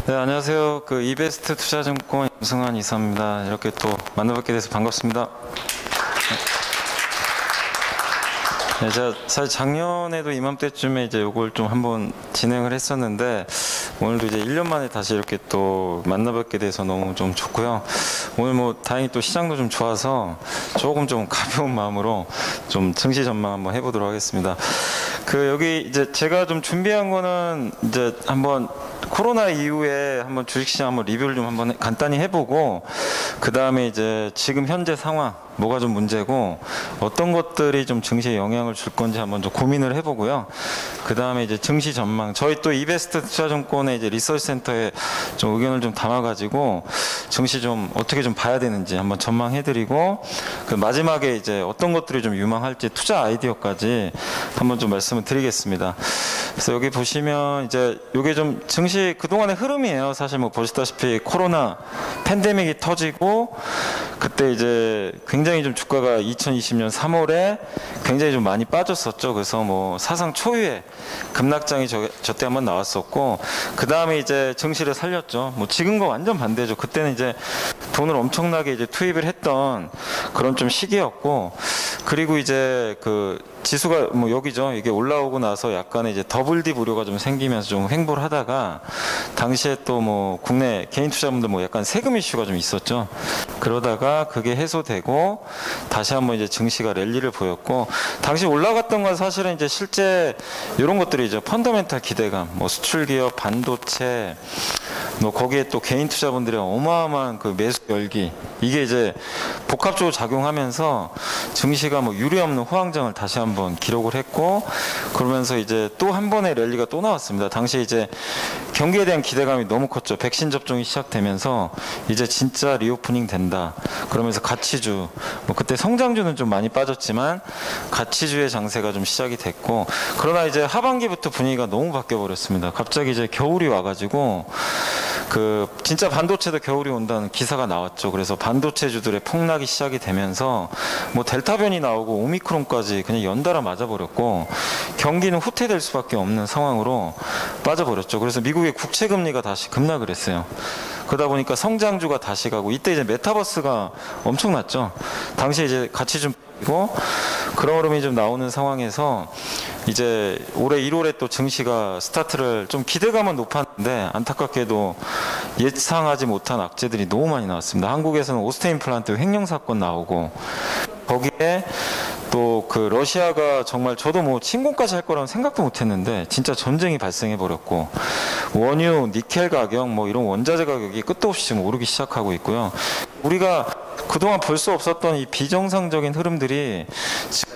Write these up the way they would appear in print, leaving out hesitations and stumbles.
네, 안녕하세요. 이베스트 투자증권 임승환 이사입니다. 이렇게 또 만나뵙게 돼서 반갑습니다. 네, 제가 사실 작년에도 이맘때쯤에 이제 요걸 좀 한번 진행을 했었는데 오늘도 이제 1년 만에 다시 이렇게 또 만나뵙게 돼서 너무 좀 좋고요. 오늘 뭐 다행히 또 시장도 좀 좋아서 조금 좀 가벼운 마음으로 좀 증시 전망 한번 해보도록 하겠습니다. 여기 이제 제가 좀 준비한 거는 이제 한번 코로나 이후에 한번 주식시장 한번 리뷰를 좀 한번 간단히 해보고 그 다음에 이제 지금 현재 상황 뭐가 좀 문제고 어떤 것들이 좀 증시에 영향을 줄 건지 한번 좀 고민을 해보고요. 그 다음에 이제 증시 전망 저희 또 이베스트 투자증권의 이제 리서치 센터에 좀 의견을 좀 담아가지고 증시 좀 어떻게 좀 봐야 되는지 한번 전망해드리고 그 마지막에 이제 어떤 것들이 좀 유망할지 투자 아이디어까지 한번 좀 말씀을 드리겠습니다. 그래서 여기 보시면 이제 이게 좀 증시 그동안의 흐름이에요. 사실 뭐 보시다시피 코로나 팬데믹이 터지고 그때 이제 굉장히 좀 주가가 2020년 3월에 굉장히 좀 많이 빠졌었죠. 그래서 뭐 사상 초유의 급락장이 저때 한번 나왔었고 그 다음에 이제 증시를 살렸죠. 뭐 지금과 완전 반대죠. 그때는 이제 돈을 엄청나게 이제 투입을 했던 그런 좀 시기였고 그리고 이제 지수가 뭐 여기죠. 이게 올라오고 나서 약간의 이제 더블 딥 우려가 좀 생기면서 좀 횡보를 하다가 당시에 또 뭐 국내 개인 투자분들 뭐 약간 세금 이슈가 좀 있었죠. 그러다가 그게 해소되고 다시 한번 이제 증시가 랠리를 보였고 당시 올라갔던 건 사실은 이제 실제 이런 것들이죠. 펀더멘탈 기대감, 뭐 수출 기업, 반도체, 뭐 거기에 또 개인 투자분들의 어마어마한 그 매수 열기 이게 이제 복합적으로 작용하면서 증시가 뭐 유례 없는 호황장을 다시 한번 기록을 했고 그러면서 이제 또 한 번의 랠리가 또 나왔습니다. 당시 이제 경기에 대한 기대감이 너무 컸죠. 백신 접종이 시작되면서 이제 진짜 리오프닝 된다. 그러면서 가치주, 뭐 그때 성장주는 좀 많이 빠졌지만 가치주의 장세가 좀 시작이 됐고 그러나 이제 하반기부터 분위기가 너무 바뀌어 버렸습니다. 갑자기 이제 겨울이 와가지고 진짜 반도체도 겨울이 온다는 기사가 나왔죠. 그래서 반도체주들의 폭락이 시작이 되면서 뭐 델타 변이 나오고 오미크론까지 그냥 연달아 맞아버렸고 경기는 후퇴될 수밖에 없는 상황으로 빠져버렸죠. 그래서 미국의 국채 금리가 다시 급락을 했어요. 그러다 보니까 성장주가 다시 가고 이때 이제 메타버스가 엄청났죠. 당시에 이제 가치주고 그런 흐름이 좀 나오는 상황에서 이제 올해 1월에 또 증시가 스타트를 좀 기대감은 높았는데 안타깝게도 예상하지 못한 악재들이 너무 많이 나왔습니다. 한국에서는 오스테인 플란트 횡령 사건 나오고 거기에 또 러시아가 정말 저도 뭐 침공까지 할 거라는 생각도 못 했는데 진짜 전쟁이 발생해 버렸고 원유, 니켈 가격 뭐 이런 원자재 가격이 끝도 없이 지금 오르기 시작하고 있고요. 우리가 그동안 볼 수 없었던 이 비정상적인 흐름들이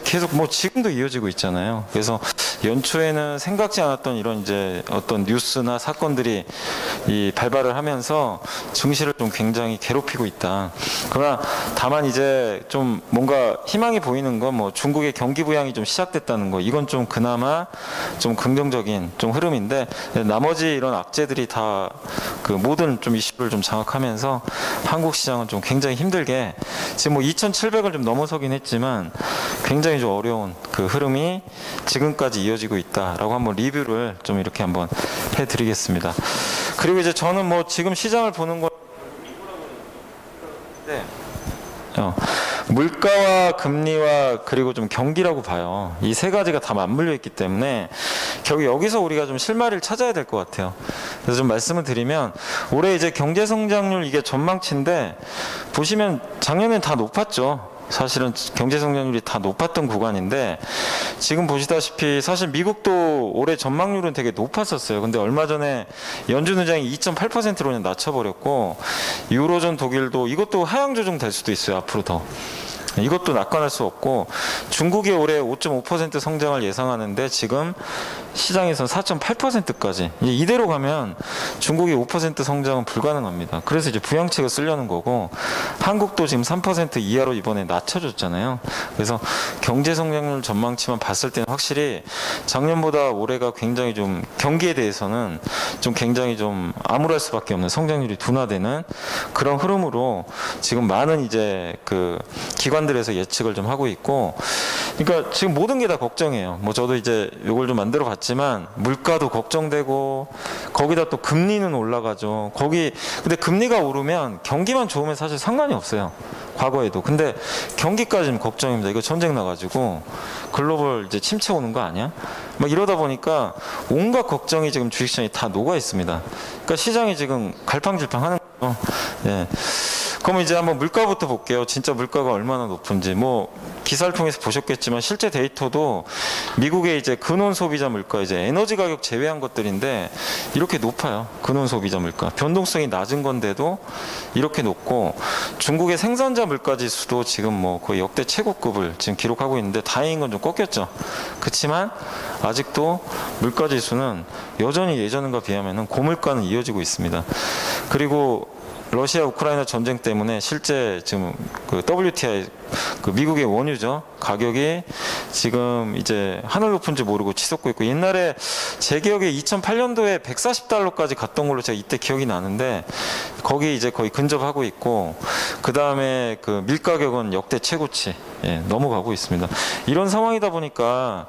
계속 뭐 지금도 이어지고 있잖아요. 그래서 연초에는 생각지 않았던 이런 이제 어떤 뉴스나 사건들이 발발을 하면서 증시를 좀 굉장히 괴롭히고 있다. 그러나 다만 이제 좀 뭔가 희망이 보이는 건 뭐 중국의 경기 부양이 좀 시작됐다는 거 이건 좀 그나마 좀 긍정적인 좀 흐름인데 나머지 이런 악재들이 다 모든 좀 이슈를 좀 장악하면서 한국 시장은 좀 굉장히 힘들게 지금 뭐 2,700을 좀 넘어서긴 했지만 굉장히 좀 어려운 흐름이 지금까지 이어지고 있다라고 한번 리뷰를 좀 이렇게 한번 해드리겠습니다. 그리고 이제 저는 뭐 지금 시장을 보는 거 물가와 금리와 그리고 좀 경기라고 봐요. 이 세 가지가 다 맞물려 있기 때문에 결국 여기서 우리가 좀 실마리를 찾아야 될 것 같아요. 그래서 좀 말씀을 드리면 올해 이제 경제 성장률 이게 전망치인데 보시면 작년엔 다 높았죠. 사실은 경제 성장률이 다 높았던 구간인데 지금 보시다시피 사실 미국도 올해 전망률은 되게 높았었어요. 근데 얼마 전에 연준 의장이 2.8%로 그냥 낮춰버렸고 유로존 독일도 이것도 하향 조정 될 수도 있어요. 앞으로 더. 이것도 낙관할 수 없고 중국이 올해 5.5% 성장을 예상하는데 지금 시장에서는 4.8%까지 이대로 가면 중국이 5% 성장은 불가능합니다. 그래서 이제 부양책을 쓰려는 거고 한국도 지금 3% 이하로 이번에 낮춰줬잖아요. 그래서 경제 성장률 전망치만 봤을 때는 확실히 작년보다 올해가 굉장히 좀 경기에 대해서는 좀 굉장히 좀 암울할 수밖에 없는 성장률이 둔화되는 그런 흐름으로 지금 많은 이제 기관들에서 예측을 좀 하고 있고 그러니까 지금 모든 게 다 걱정이에요. 뭐 저도 이제 이걸 좀 만들어 봤지만 물가도 걱정되고 거기다 또 금리는 올라가죠. 근데 금리가 오르면 경기만 좋으면 사실 상관이 없어요. 과거에도. 근데 경기까지 좀 걱정입니다. 이거 전쟁 나가지고 글로벌 이제 침체 오는 거 아니야? 막 이러다 보니까 온갖 걱정이 지금 주식시장에 다 녹아 있습니다. 그러니까 시장이 지금 갈팡질팡하는 거죠. 예. 그럼 이제 한번 물가부터 볼게요. 진짜 물가가 얼마나 높은지. 뭐 기사를 통해서 보셨겠지만 실제 데이터도 미국의 이제 근원 소비자 물가, 이제 에너지 가격 제외한 것들인데 이렇게 높아요. 근원 소비자 물가. 변동성이 낮은 건데도 이렇게 높고, 중국의 생산자 물가 지수도 지금 뭐 거의 역대 최고급을 지금 기록하고 있는데, 다행인 건 좀 꺾였죠. 그렇지만 아직도 물가 지수는 여전히 예전과 비하면은 고물가는 이어지고 있습니다. 그리고 러시아 우크라이나 전쟁 때문에 실제 지금 그 WTI, 그 미국의 원유죠, 가격이 지금 이제 하늘 높은지 모르고 치솟고 있고, 옛날에 제 기억에 2008년도에 140달러까지 갔던 걸로 제가 이때 기억이 나는데 거기 이제 거의 근접하고 있고, 그 다음에 그 밀 가격은 역대 최고치 넘어가고 있습니다. 이런 상황이다 보니까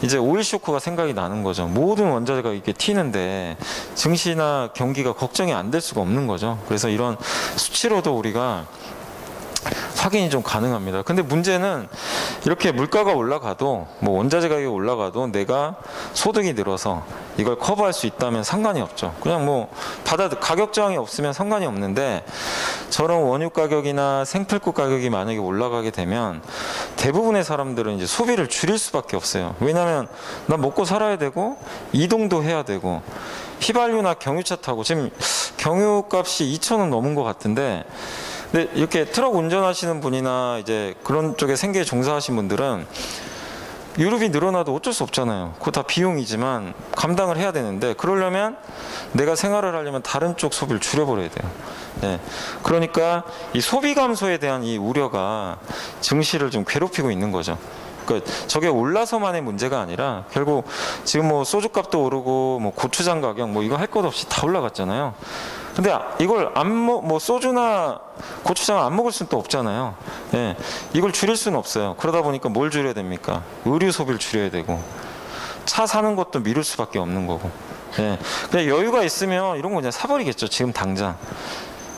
이제 오일 쇼크가 생각이 나는 거죠. 모든 원자재가 이렇게 튀는데 증시나 경기가 걱정이 안 될 수가 없는 거죠. 그래서 이런 수치로도 우리가 확인이 좀 가능합니다. 근데 문제는 이렇게 물가가 올라가도, 뭐 원자재 가격이 올라가도 내가 소득이 늘어서 이걸 커버할 수 있다면 상관이 없죠. 그냥 뭐 가격 저항이 없으면 상관이 없는데, 저런 원유 가격이나 생필품 가격이 만약에 올라가게 되면 대부분의 사람들은 이제 소비를 줄일 수밖에 없어요. 왜냐하면 난 먹고 살아야 되고 이동도 해야 되고, 휘발유나 경유차 타고 지금 경유값이 2,000원 넘은 것 같은데, 근데 이렇게 트럭 운전하시는 분이나 이제 그런 쪽에 생계에 종사하신 분들은 유류비 늘어나도 어쩔 수 없잖아요. 그거 다 비용이지만 감당을 해야 되는데, 그러려면 내가 생활을 하려면 다른 쪽 소비를 줄여버려야 돼요. 네. 그러니까 이 소비 감소에 대한 이 우려가 증시를 좀 괴롭히고 있는 거죠. 그러니까 저게 올라서만의 문제가 아니라 결국 지금 뭐 소주값도 오르고 뭐 고추장 가격 뭐 이거 할 것 없이 다 올라갔잖아요. 근데 이걸 뭐 소주나 고추장 안 먹을 수는 또 없잖아요. 예. 이걸 줄일 수는 없어요. 그러다 보니까 뭘 줄여야 됩니까? 의류 소비를 줄여야 되고, 차 사는 것도 미룰 수밖에 없는 거고. 예. 그냥 여유가 있으면 이런 거 그냥 사버리겠죠. 지금 당장.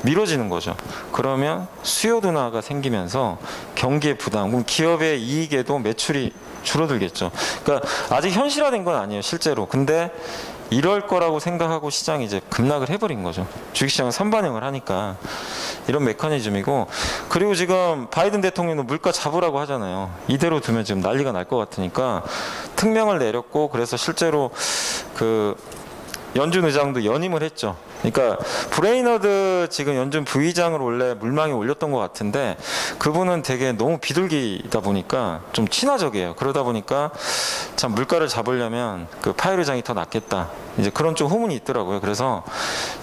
미뤄지는 거죠. 그러면 수요 둔화가 생기면서 경기의 부담, 그럼 기업의 이익에도 매출이 줄어들겠죠. 그러니까 아직 현실화된 건 아니에요, 실제로. 근데 이럴 거라고 생각하고 시장이 이제 급락을 해버린 거죠. 주식시장은 선반영을 하니까. 이런 메커니즘이고, 그리고 지금 바이든 대통령도 물가 잡으라고 하잖아요. 이대로 두면 지금 난리가 날 것 같으니까 특명을 내렸고, 그래서 실제로 그 연준 의장도 연임을 했죠. 그러니까 브레이너드 지금 연준 부의장을 원래 물망에 올렸던 것 같은데, 그분은 되게 너무 비둘기다 보니까 좀 친화적이에요. 그러다 보니까 참 물가를 잡으려면 그 파웰 의장이 더 낫겠다, 이제 그런 좀 후문이 있더라고요. 그래서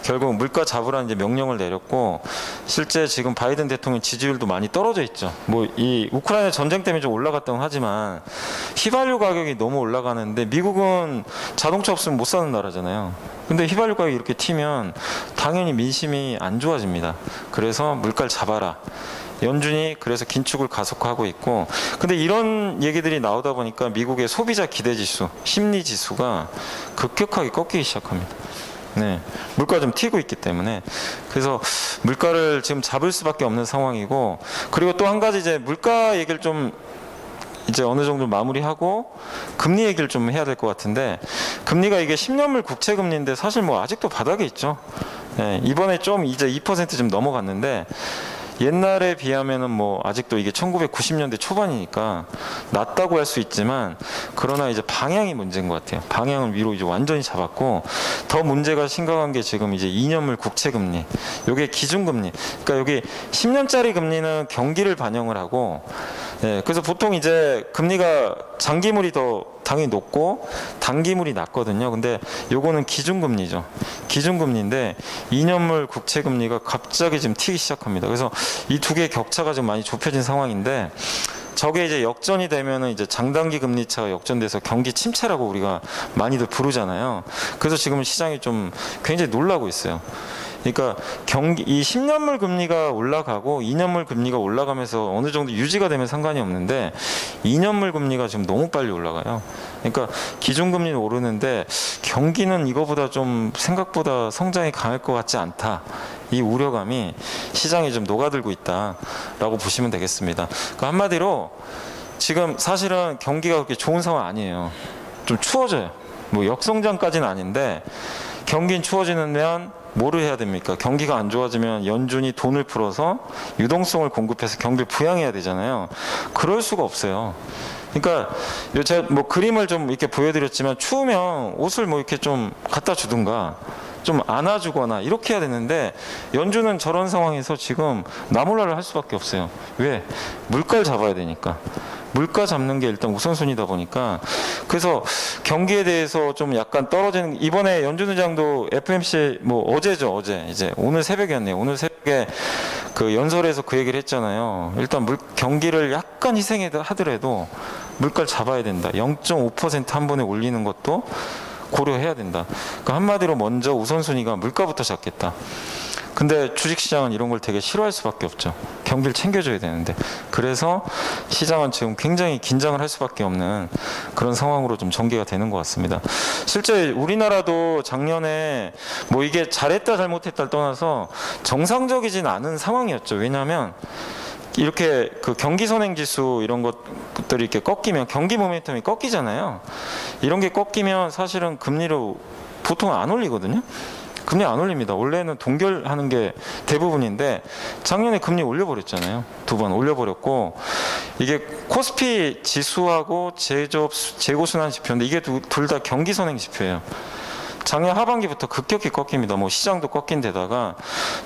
결국 물가 잡으라는 이제 명령을 내렸고, 실제 지금 바이든 대통령 지지율도 많이 떨어져 있죠. 뭐 이 우크라이나 전쟁 때문에 좀 올라갔다고 하지만 휘발유 가격이 너무 올라가는데, 미국은 자동차 없으면 못 사는 나라잖아요. 근데 휘발유 가격이 이렇게 튀면 당연히 민심이 안 좋아집니다. 그래서 물가를 잡아라. 연준이 그래서 긴축을 가속화하고 있고, 근데 이런 얘기들이 나오다 보니까 미국의 소비자 기대지수, 심리지수가 급격하게 꺾이기 시작합니다. 네, 물가 좀 튀고 있기 때문에. 그래서 물가를 지금 잡을 수밖에 없는 상황이고, 그리고 또 한 가지 이제 물가 얘기를 좀 이제 어느 정도 마무리하고 금리 얘기를 좀 해야 될 것 같은데, 금리가 이게 10년물 국채 금리인데 사실 뭐 아직도 바닥에 있죠. 예, 이번에 좀 이제 2% 좀 넘어갔는데, 옛날에 비하면은 뭐 아직도 이게 1990년대 초반이니까 낮다고 할 수 있지만, 그러나 이제 방향이 문제인 것 같아요. 방향은 위로 이제 완전히 잡았고, 더 문제가 심각한 게 지금 이제 2년물 국채 금리, 요게 기준금리. 그러니까 여기 10년짜리 금리는 경기를 반영을 하고, 예, 그래서 보통 이제 금리가 장기물이 더 당연히 높고 단기물이 낮거든요. 근데 요거는 기준금리죠. 기준금리인데 2년물 국채금리가 갑자기 지금 튀기 시작합니다. 그래서 이 두 개의 격차가 좀 많이 좁혀진 상황인데, 저게 이제 역전이 되면은 이제 장단기 금리차가 역전돼서 경기 침체라고 우리가 많이들 부르잖아요. 그래서 지금 시장이 좀 굉장히 놀라고 있어요. 그러니까 이 10년물 금리가 올라가고 2년물 금리가 올라가면서 어느 정도 유지가 되면 상관이 없는데 2년물 금리가 지금 너무 빨리 올라가요. 그러니까 기준금리는 오르는데 경기는 이거보다 좀 생각보다 성장이 강할 것 같지 않다. 이 우려감이 시장에 좀 녹아들고 있다라고 보시면 되겠습니다. 그러니까 한마디로 지금 사실은 경기가 그렇게 좋은 상황 아니에요. 좀 추워져요. 뭐 역성장까지는 아닌데 경기는 추워지면 뭐를 해야 됩니까? 경기가 안 좋아지면 연준이 돈을 풀어서 유동성을 공급해서 경기를 부양해야 되잖아요. 그럴 수가 없어요. 그러니까 제가 뭐 그림을 좀 이렇게 보여드렸지만 추우면 옷을 뭐 이렇게 좀 갖다 주든가 좀 안아주거나 이렇게 해야 되는데 연준은 저런 상황에서 지금 나몰라를 할 수밖에 없어요. 왜? 물가를 잡아야 되니까. 물가 잡는 게 일단 우선순위다 보니까 그래서 경기에 대해서 좀 약간 떨어지는 이번에 연준 의장도 FMC 뭐 어제죠 어제 이제 오늘 새벽이었네요. 오늘 새벽에 그 연설에서 그 얘기를 했잖아요. 일단 경기를 약간 희생하더라도 물가를 잡아야 된다. 0.5% 한 번에 올리는 것도 고려해야 된다. 그러니까 한마디로 먼저 우선순위가 물가부터 잡겠다. 근데 주식시장은 이런 걸 되게 싫어할 수밖에 없죠. 경기를 챙겨줘야 되는데. 그래서 시장은 지금 굉장히 긴장을 할 수밖에 없는 그런 상황으로 좀 전개가 되는 것 같습니다. 실제 우리나라도 작년에 뭐 이게 잘했다 잘못했다를 떠나서 정상적이진 않은 상황이었죠. 왜냐하면 이렇게 그 경기 선행 지수 이런 것들이 이렇게 꺾이면 경기 모멘텀이 꺾이잖아요. 이런 게 꺾이면 사실은 금리를 보통 안 올리거든요. 금리 안 올립니다. 원래는 동결하는 게 대부분인데 작년에 금리 올려버렸잖아요. 2번 올려버렸고 이게 코스피 지수하고 재고순환 지표인데 이게 둘 다 경기 선행 지표예요. 작년 하반기부터 급격히 꺾입니다. 뭐 시장도 꺾인 데다가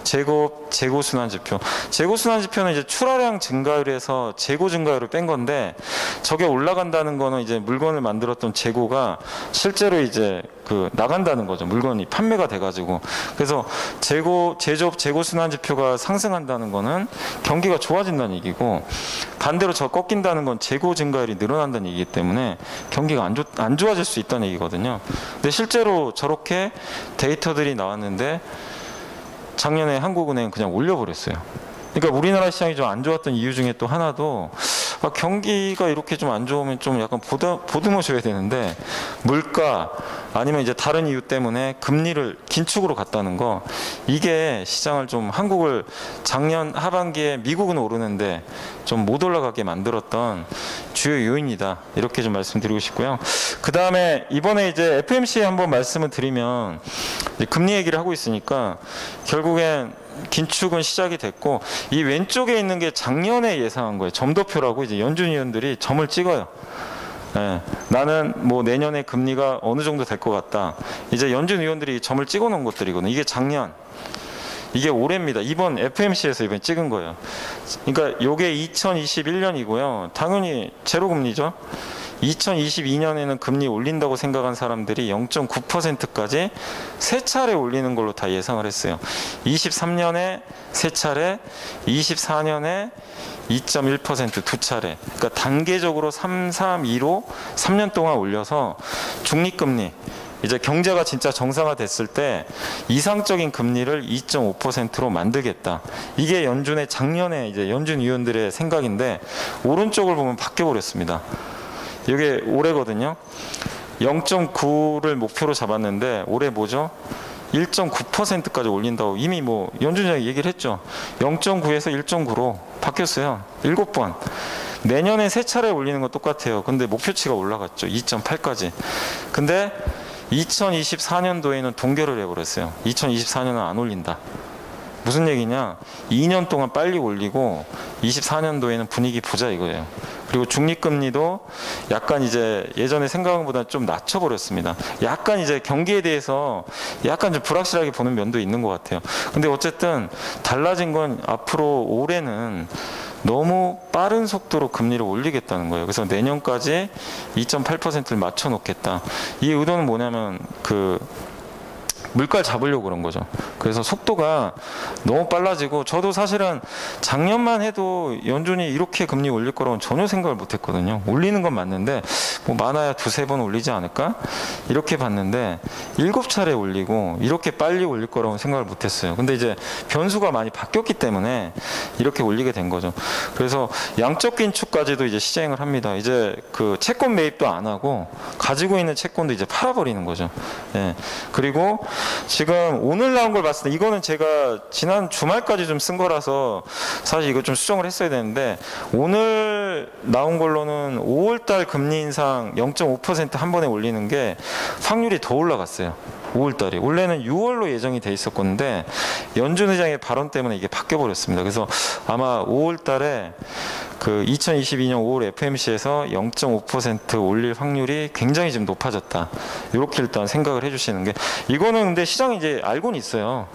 재고순환 지표. 재고순환 지표는 이제 출하량 증가율에서 재고 증가율을 뺀 건데 저게 올라간다는 거는 이제 물건을 만들었던 재고가 실제로 이제 그 나간다는 거죠. 물건이 판매가 돼가지고. 그래서 재고순환 지표가 상승한다는 거는 경기가 좋아진다는 얘기고 반대로 저 꺾인다는 건 재고 증가율이 늘어난다는 얘기이기 때문에 경기가 안 좋아질 수 있다는 얘기거든요. 근데 실제로 저렇게 데이터들이 나왔는데 작년에 한국은행은 그냥 올려버렸어요. 그러니까 우리나라 시장이 좀 안 좋았던 이유 중에 또 하나도 경기가 이렇게 좀 안 좋으면 좀 약간 보듬어줘야 되는데 물가 아니면 이제 다른 이유 때문에 금리를 긴축으로 갔다는 거 이게 시장을 좀 한국을 작년 하반기에 미국은 오르는데 좀 못 올라가게 만들었던 주요 요인이다 이렇게 좀 말씀드리고 싶고요. 그 다음에 이번에 이제 FMC에 한번 말씀을 드리면 이제 금리 얘기를 하고 있으니까 결국엔 긴축은 시작이 됐고 이 왼쪽에 있는 게 작년에 예상한 거예요. 점도표라고 이제 연준 위원들이 점을 찍어요. 예, 나는 뭐 내년에 금리가 어느 정도 될 것 같다. 이제 연준 위원들이 점을 찍어 놓은 것들이거든요. 이게 작년, 이게 올해입니다. 이번 FMC에서 이번에 찍은 거예요. 그러니까 요게 2021년이고요. 당연히 제로 금리죠. 2022년에는 금리 올린다고 생각한 사람들이 0.9%까지 세 차례 올리는 걸로 다 예상을 했어요. 23년에 세 차례, 24년에 2.1% 두 차례. 그러니까 단계적으로 3, 3, 2로 3년 동안 올려서 중립금리, 이제 경제가 진짜 정상화됐을 때 이상적인 금리를 2.5%로 만들겠다. 이게 연준의 작년에 이제 연준 위원들의 생각인데 오른쪽을 보면 바뀌어 버렸습니다. 이게 올해거든요. 0.9를 목표로 잡았는데 올해 뭐죠? 1.9%까지 올린다고 이미 뭐 연준장이 얘기를 했죠. 0.9에서 1.9로 바뀌었어요. 7번. 내년에 세 차례 올리는 건 똑같아요. 근데 목표치가 올라갔죠. 2.8까지. 근데 2024년도에는 동결을 해버렸어요. 2024년은 안 올린다. 무슨 얘기냐? 2년 동안 빨리 올리고 24년도에는 분위기 보자 이거예요. 그리고 중립금리도 약간 이제 예전에 생각한 것보다 좀 낮춰버렸습니다. 약간 이제 경기에 대해서 약간 좀 불확실하게 보는 면도 있는 것 같아요. 근데 어쨌든 달라진 건 앞으로 올해는 너무 빠른 속도로 금리를 올리겠다는 거예요. 그래서 내년까지 2.8%를 맞춰 놓겠다. 이 의도는 뭐냐면 그 물가를 잡으려고 그런 거죠. 그래서 속도가 너무 빨라지고 저도 사실은 작년만 해도 연준이 이렇게 금리 올릴 거라고는 전혀 생각을 못 했거든요. 올리는 건 맞는데 뭐 많아야 두세 번 올리지 않을까? 이렇게 봤는데 7차례 올리고 이렇게 빨리 올릴 거라고는 생각을 못 했어요. 근데 이제 변수가 많이 바뀌었기 때문에 이렇게 올리게 된 거죠. 그래서 양적 긴축까지도 이제 시행을 합니다. 이제 그 채권 매입도 안 하고 가지고 있는 채권도 이제 팔아버리는 거죠. 예. 그리고 지금 오늘 나온 걸 봤을 때 이거는 제가 지난 주말까지 좀 쓴 거라서 사실 이거 좀 수정을 했어야 되는데 오늘 나온 걸로는 5월달 금리 인상 0.5% 한 번에 올리는 게 확률이 더 올라갔어요. 5월달이 원래는 6월로 예정이 돼 있었건데 연준 의장의 발언 때문에 이게 바뀌어 버렸습니다. 그래서 아마 5월달에 그 2022년 5월 FMC에서 0.5% 올릴 확률이 굉장히 좀 높아졌다. 이렇게 일단 생각을 해주시는 게 이거는 근데 시장이 이제 알고는 있어요.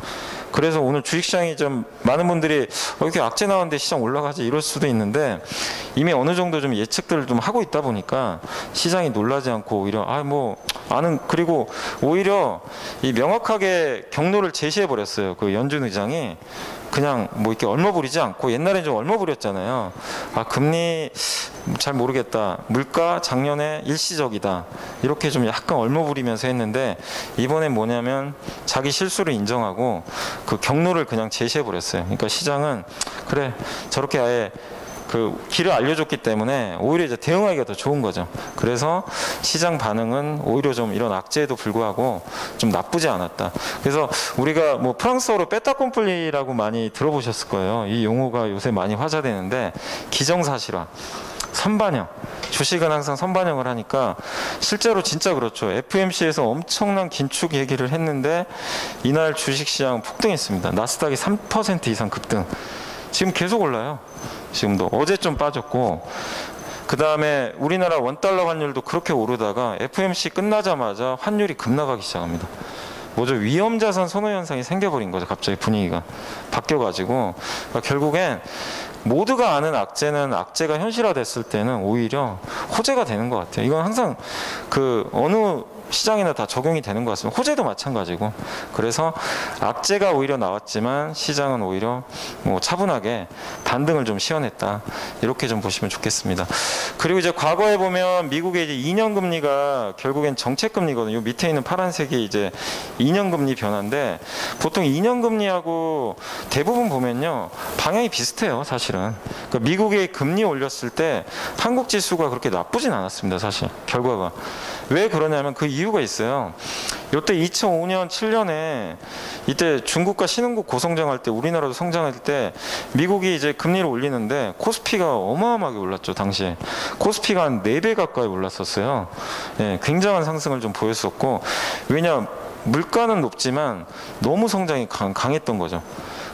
그래서 오늘 주식시장이 좀 많은 분들이 이렇게 악재 나왔는데 시장 올라가지 이럴 수도 있는데 이미 어느 정도 좀 예측들을 좀 하고 있다 보니까 시장이 놀라지 않고 오히려 그리고 오히려 이 명확하게 경로를 제시해 버렸어요. 그 연준 의장이 그냥 뭐 이렇게 얼머부리지 않고 옛날에 좀 얼머부렸잖아요. 금리 잘 모르겠다. 물가 작년에 일시적이다. 이렇게 좀 약간 얼머부리면서 했는데 이번엔 뭐냐면 자기 실수를 인정하고 그 경로를 그냥 제시해 버렸어요. 그러니까 시장은 그래 저렇게 아예 그 길을 알려줬기 때문에 오히려 이제 대응하기가 더 좋은 거죠. 그래서 시장 반응은 오히려 좀 이런 악재에도 불구하고 좀 나쁘지 않았다. 그래서 우리가 뭐 프랑스어로 빼타콤플리라고 많이 들어보셨을 거예요. 이 용어가 요새 많이 화제되는데 기정사실화, 선반영. 주식은 항상 선반영을 하니까 실제로 진짜 그렇죠. FMC에서 엄청난 긴축 얘기를 했는데 이날 주식시장 폭등했습니다. 나스닥이 3% 이상 급등. 지금 계속 올라요. 지금도 어제 좀 빠졌고 그 다음에 우리나라 원달러 환율도 그렇게 오르다가 FMC 끝나자마자 환율이 급락하기 시작합니다. 뭐죠? 위험자산 선호 현상이 생겨버린 거죠. 갑자기 분위기가 바뀌어가지고 그러니까 결국엔 모두가 아는 악재는 악재가 현실화됐을 때는 오히려 호재가 되는 것 같아요. 이건 항상 그 어느 시장이나 다 적용이 되는 것 같습니다. 호재도 마찬가지고. 그래서 악재가 오히려 나왔지만 시장은 오히려 뭐 차분하게 반등을 좀 시원했다. 이렇게 좀 보시면 좋겠습니다. 그리고 이제 과거에 보면 미국의 이제 2년 금리가 결국엔 정책 금리거든요. 밑에 있는 파란색이 이제 2년 금리 변화인데 보통 2년 금리하고 대부분 보면요. 방향이 비슷해요, 사실은. 그러니까 미국의 금리 올렸을 때 한국 지수가 그렇게 나쁘진 않았습니다, 사실. 결과가. 왜 그러냐면 그 이유가 있어요. 이때 2005년, 7년에 이때 중국과 신흥국 고성장할 때 우리나라도 성장할 때 미국이 이제 금리를 올리는데 코스피가 어마어마하게 올랐죠, 당시에. 코스피가 한 4배 가까이 올랐었어요. 예, 굉장한 상승을 좀 보였었고 왜냐 물가는 높지만 너무 성장이 강했던 거죠.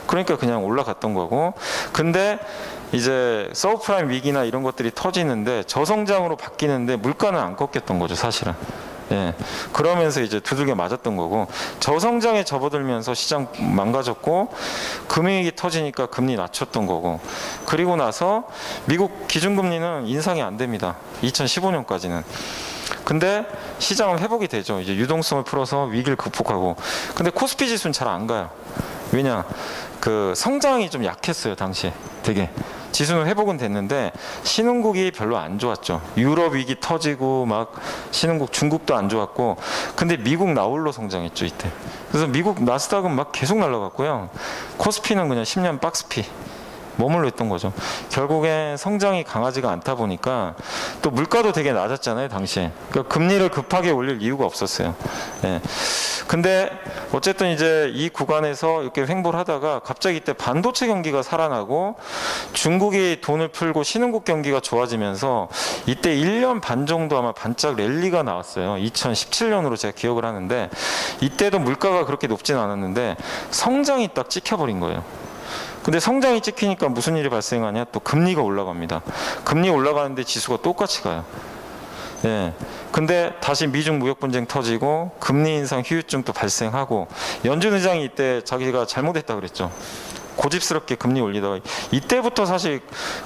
그러니까 그냥 올라갔던 거고 근데 이제 서브프라임 위기나 이런 것들이 터지는데 저성장으로 바뀌는데 물가는 안 꺾였던 거죠, 사실은. 예. 그러면서 이제 두들겨 맞았던 거고 저성장에 접어들면서 시장 망가졌고 금융위기 터지니까 금리 낮췄던 거고 그리고 나서 미국 기준금리는 인상이 안 됩니다. 2015년까지는. 근데 시장은 회복이 되죠. 이제 유동성을 풀어서 위기를 극복하고 근데 코스피 지수는 잘 안 가요. 왜냐 그 성장이 좀 약했어요, 당시에. 되게 지수는 회복은 됐는데 신흥국이 별로 안 좋았죠. 유럽 위기 터지고 막 신흥국 중국도 안 좋았고 근데 미국 나홀로 성장했죠, 이때. 그래서 미국 나스닥은 막 계속 날라갔고요. 코스피는 그냥 10년 박스피 머물러 있던 거죠. 결국엔 성장이 강하지가 않다 보니까 또 물가도 되게 낮았잖아요, 당시에. 그러니까 금리를 급하게 올릴 이유가 없었어요. 예. 근데 어쨌든 이제 이 구간에서 이렇게 횡보를 하다가 갑자기 이때 반도체 경기가 살아나고 중국이 돈을 풀고 신흥국 경기가 좋아지면서 이때 1년 반 정도 아마 반짝 랠리가 나왔어요. 2017년으로 제가 기억을 하는데 이때도 물가가 그렇게 높진 않았는데 성장이 딱 찍혀버린 거예요. 근데 성장이 찍히니까 무슨 일이 발생하냐? 또 금리가 올라갑니다. 금리 올라가는데 지수가 똑같이 가요. 예. 근데 다시 미중 무역 분쟁 터지고 금리 인상 후유증도 발생하고 연준 의장이 이때 자기가 잘못했다 그랬죠. 고집스럽게 금리 올리다가 이때부터 사실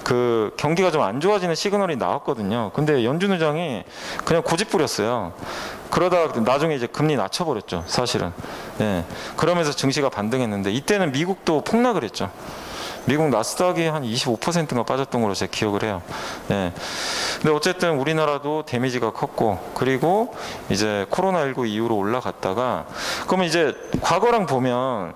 그 경기가 좀 안 좋아지는 시그널이 나왔거든요. 근데 연준 의장이 그냥 고집 부렸어요. 그러다가 나중에 이제 금리 낮춰버렸죠, 사실은. 예. 그러면서 증시가 반등했는데 이때는 미국도 폭락을 했죠. 미국 나스닥이 한 25%가 빠졌던 걸로 제가 기억을 해요. 예. 근데 어쨌든 우리나라도 데미지가 컸고, 그리고 이제 코로나19 이후로 올라갔다가, 그러면 이제 과거랑 보면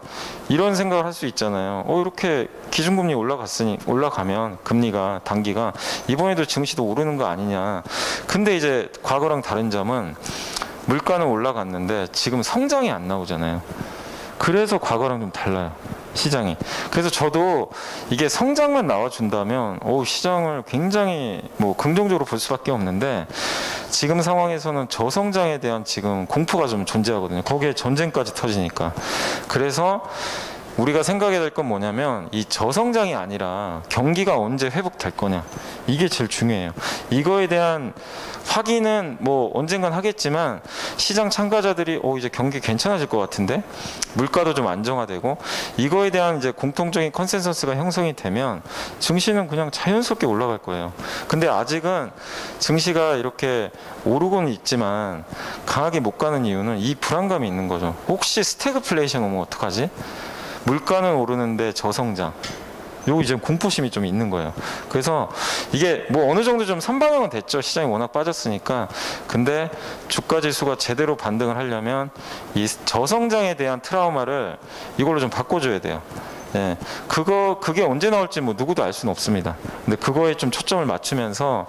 이런 생각을 할 수 있잖아요. 이렇게 기준금리 올라가면 금리가, 단기가 이번에도 증시도 오르는 거 아니냐. 근데 이제 과거랑 다른 점은 물가는 올라갔는데 지금 성장이 안 나오잖아요. 그래서 과거랑 좀 달라요, 시장이. 그래서 저도 이게 성장만 나와준다면 시장을 굉장히 뭐 긍정적으로 볼 수밖에 없는데, 지금 상황에서는 저성장에 대한 지금 공포가 좀 존재하거든요. 거기에 전쟁까지 터지니까. 그래서 우리가 생각해야 될 건 뭐냐면, 이 저성장이 아니라 경기가 언제 회복될 거냐, 이게 제일 중요해요. 이거에 대한 확인은 뭐 언젠간 하겠지만, 시장 참가자들이 이제 경기 괜찮아질 것 같은데, 물가도 좀 안정화되고, 이거에 대한 이제 공통적인 컨센서스가 형성이 되면 증시는 그냥 자연스럽게 올라갈 거예요. 근데 아직은 증시가 이렇게 오르고는 있지만 강하게 못 가는 이유는 이 불안감이 있는 거죠. 혹시 스태그플레이션 오면 어떡하지? 물가는 오르는데 저성장, 요 이제 공포심이 좀 있는 거예요. 그래서 이게 뭐 어느 정도 좀 선반영은 됐죠. 시장이 워낙 빠졌으니까. 근데 주가 지수가 제대로 반등을 하려면 이 저성장에 대한 트라우마를 이걸로 좀 바꿔줘야 돼요. 예, 그게 언제 나올지 뭐 누구도 알 수는 없습니다. 근데 그거에 좀 초점을 맞추면서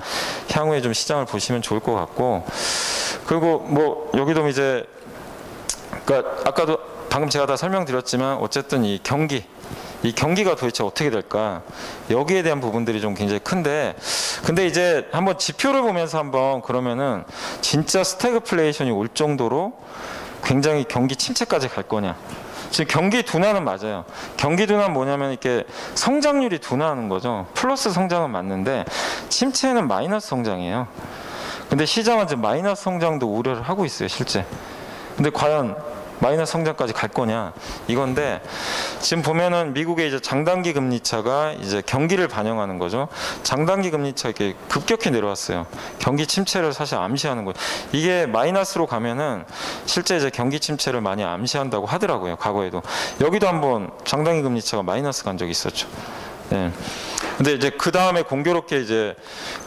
향후에 좀 시장을 보시면 좋을 것 같고, 그리고 뭐 여기도 이제, 그러니까 아까도 방금 제가 다 설명드렸지만 어쨌든 이 경기가 도대체 어떻게 될까, 여기에 대한 부분들이 좀 굉장히 큰데, 근데 이제 한번 지표를 보면서 한번 그러면은 진짜 스태그플레이션이 올 정도로 굉장히 경기 침체까지 갈 거냐. 지금 경기 둔화는 맞아요. 경기 둔화는 뭐냐면 이렇게 성장률이 둔화하는 거죠. 플러스 성장은 맞는데 침체는 마이너스 성장이에요. 근데 시장은 지금 마이너스 성장도 우려를 하고 있어요, 실제. 근데 과연 마이너스 성장까지 갈 거냐, 이건데, 지금 보면은 미국의 이제 장단기 금리차가 이제 경기를 반영하는 거죠. 장단기 금리차 이렇게 급격히 내려왔어요. 경기 침체를 사실 암시하는 거예요. 이게 마이너스로 가면은 실제 이제 경기 침체를 많이 암시한다고 하더라고요, 과거에도. 여기도 한번 장단기 금리차가 마이너스 간 적이 있었죠. 예. 근데 이제 그 다음에 공교롭게 이제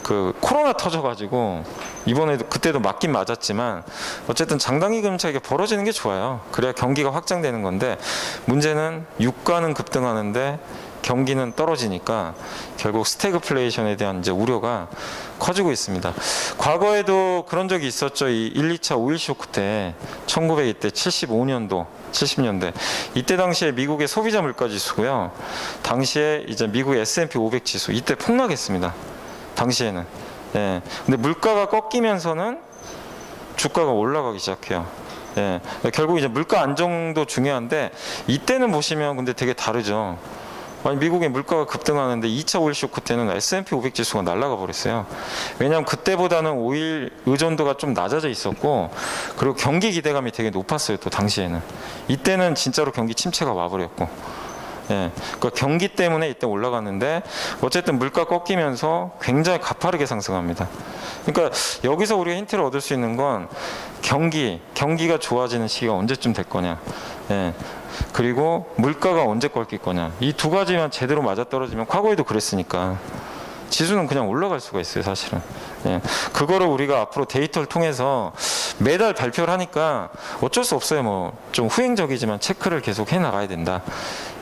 그 코로나 터져가지고 이번에도, 그때도 맞긴 맞았지만 어쨌든 장단기 금리차가 벌어지는 게 좋아요. 그래야 경기가 확장되는 건데, 문제는 유가는 급등하는데 경기는 떨어지니까 결국 스태그플레이션에 대한 이제 우려가 커지고 있습니다. 과거에도 그런 적이 있었죠. 이 1, 2차 오일 쇼크 때 1900 75년도 70년대 이때 당시에 미국의 소비자 물가 지수고요. 당시에 이제 미국의 S&P 500 지수 이때 폭락했습니다. 당시에는. 예. 근데 물가가 꺾이면서는 주가가 올라가기 시작해요. 예. 결국 이제 물가 안정도 중요한데, 이때는 보시면 근데 되게 다르죠. 아니, 미국의 물가가 급등하는데 2차 오일 쇼크 때는 S&P 500 지수가 날아가 버렸어요. 왜냐하면 그때보다는 오일 의존도가 좀 낮아져 있었고, 그리고 경기 기대감이 되게 높았어요, 또 당시에는. 이때는 진짜로 경기 침체가 와버렸고. 예, 그러니까 경기 때문에 이때 올라갔는데, 어쨌든 물가 꺾이면서 굉장히 가파르게 상승합니다. 그러니까 여기서 우리가 힌트를 얻을 수 있는 건 경기가 좋아지는 시기가 언제쯤 될 거냐. 예. 그리고 물가가 언제 꺾일 거냐. 이 두 가지만 제대로 맞아떨어지면, 과거에도 그랬으니까 지수는 그냥 올라갈 수가 있어요, 사실은. 예. 그거를 우리가 앞으로 데이터를 통해서 매달 발표를 하니까 어쩔 수 없어요. 뭐 좀 후행적이지만 체크를 계속 해 나가야 된다,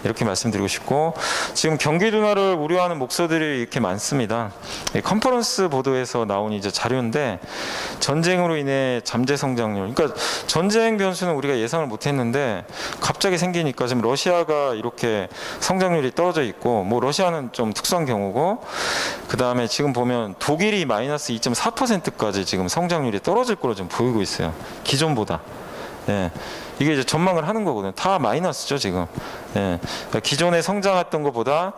이렇게 말씀드리고 싶고, 지금 경기 둔화를 우려하는 목소들이 이렇게 많습니다. 컨퍼런스 보도에서 나온 이제 자료인데, 전쟁으로 인해 잠재 성장률, 그러니까 전쟁 변수는 우리가 예상을 못했는데 갑자기 생기니까 지금 러시아가 이렇게 성장률이 떨어져 있고, 뭐 러시아는 좀 특수한 경우고, 그 다음에 지금 보면 독일이 마이너스 2.4%까지 지금 성장률이 떨어질 거로 좀 보이고 있어요, 기존보다. 예. 이게 이제 전망을 하는 거거든요. 다 마이너스죠, 지금. 예. 그러니까 기존에 성장했던 것보다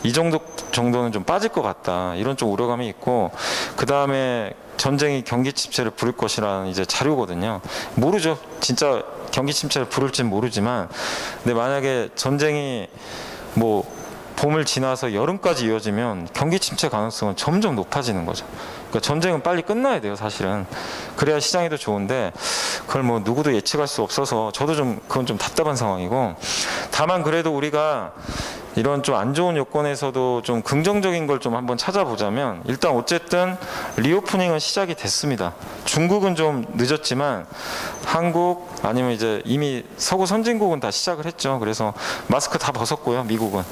이 정도는 좀 빠질 것 같다, 이런 좀 우려감이 있고, 그 다음에 전쟁이 경기 침체를 부를 것이라는 이제 자료거든요. 모르죠. 진짜 경기 침체를 부를지는 모르지만, 근데 만약에 전쟁이 뭐 봄을 지나서 여름까지 이어지면 경기 침체 가능성은 점점 높아지는 거죠. 그러니까 전쟁은 빨리 끝나야 돼요, 사실은. 그래야 시장에도 좋은데 그걸 뭐 누구도 예측할 수 없어서 저도 좀 그건 좀 답답한 상황이고, 다만 그래도 우리가 이런 좀 안 좋은 요건에서도 좀 긍정적인 걸 좀 한번 찾아보자면, 일단 어쨌든 리오프닝은 시작이 됐습니다. 중국은 좀 늦었지만 한국 아니면 이제 이미 서구 선진국은 다 시작을 했죠. 그래서 마스크 다 벗었고요. 미국은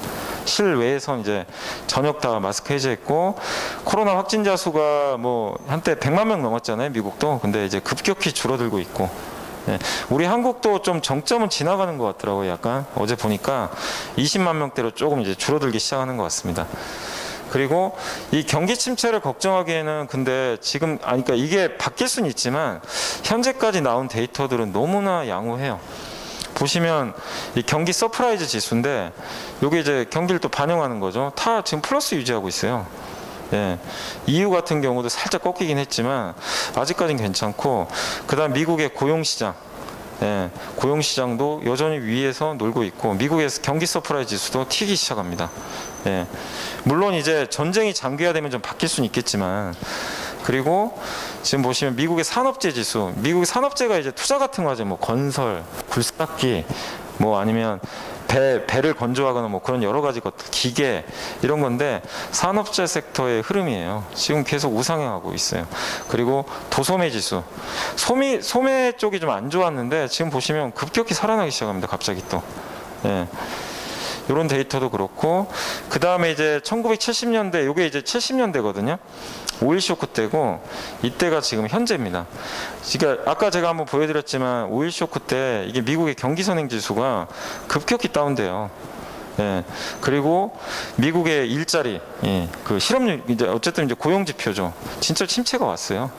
실외에선 이제 전역 다 마스크 해제했고, 코로나 확진자 수가 뭐 한때 100만 명 넘었잖아요, 미국도. 근데 이제 급격히 줄어들고 있고, 예, 우리 한국도 좀 정점은 지나가는 것 같더라고요. 약간 어제 보니까 20만 명대로 조금 이제 줄어들기 시작하는 것 같습니다. 그리고 이 경기 침체를 걱정하기에는 근데 지금 그러니까 이게 바뀔 수는 있지만 현재까지 나온 데이터들은 너무나 양호해요. 보시면 이 경기 서프라이즈 지수인데 이게 이제 경기를 또 반영하는 거죠. 다 지금 플러스 유지하고 있어요. 예, EU 같은 경우도 살짝 꺾이긴 했지만 아직까지는 괜찮고, 그다음 미국의 고용시장, 예, 고용시장도 여전히 위에서 놀고 있고, 미국의 경기 서프라이즈 지수도 튀기 시작합니다. 예, 물론 이제 전쟁이 장기화되면 좀 바뀔 수는 있겠지만, 그리고 지금 보시면 미국의 산업재 지수, 미국의 산업재가 이제 투자 같은 거 하죠. 뭐 건설, 굴삭기, 뭐 아니면 배를 건조하거나 뭐 그런 여러 가지 것들, 기계 이런 건데 산업재 섹터의 흐름이에요. 지금 계속 우상향하고 있어요. 그리고 도소매 지수, 소매 쪽이 좀 안 좋았는데 지금 보시면 급격히 살아나기 시작합니다. 갑자기 또. 예. 이런 데이터도 그렇고, 그 다음에 이제 1970년대, 이게 이제 70년대거든요. 오일 쇼크 때고, 이때가 지금 현재입니다. 그러니까 아까 제가 한번 보여드렸지만 오일 쇼크 때 이게 미국의 경기 선행 지수가 급격히 다운돼요. 예. 그리고 미국의 일자리, 예, 그 실업률, 이제 어쨌든 이제 고용 지표죠. 진짜 침체가 왔어요.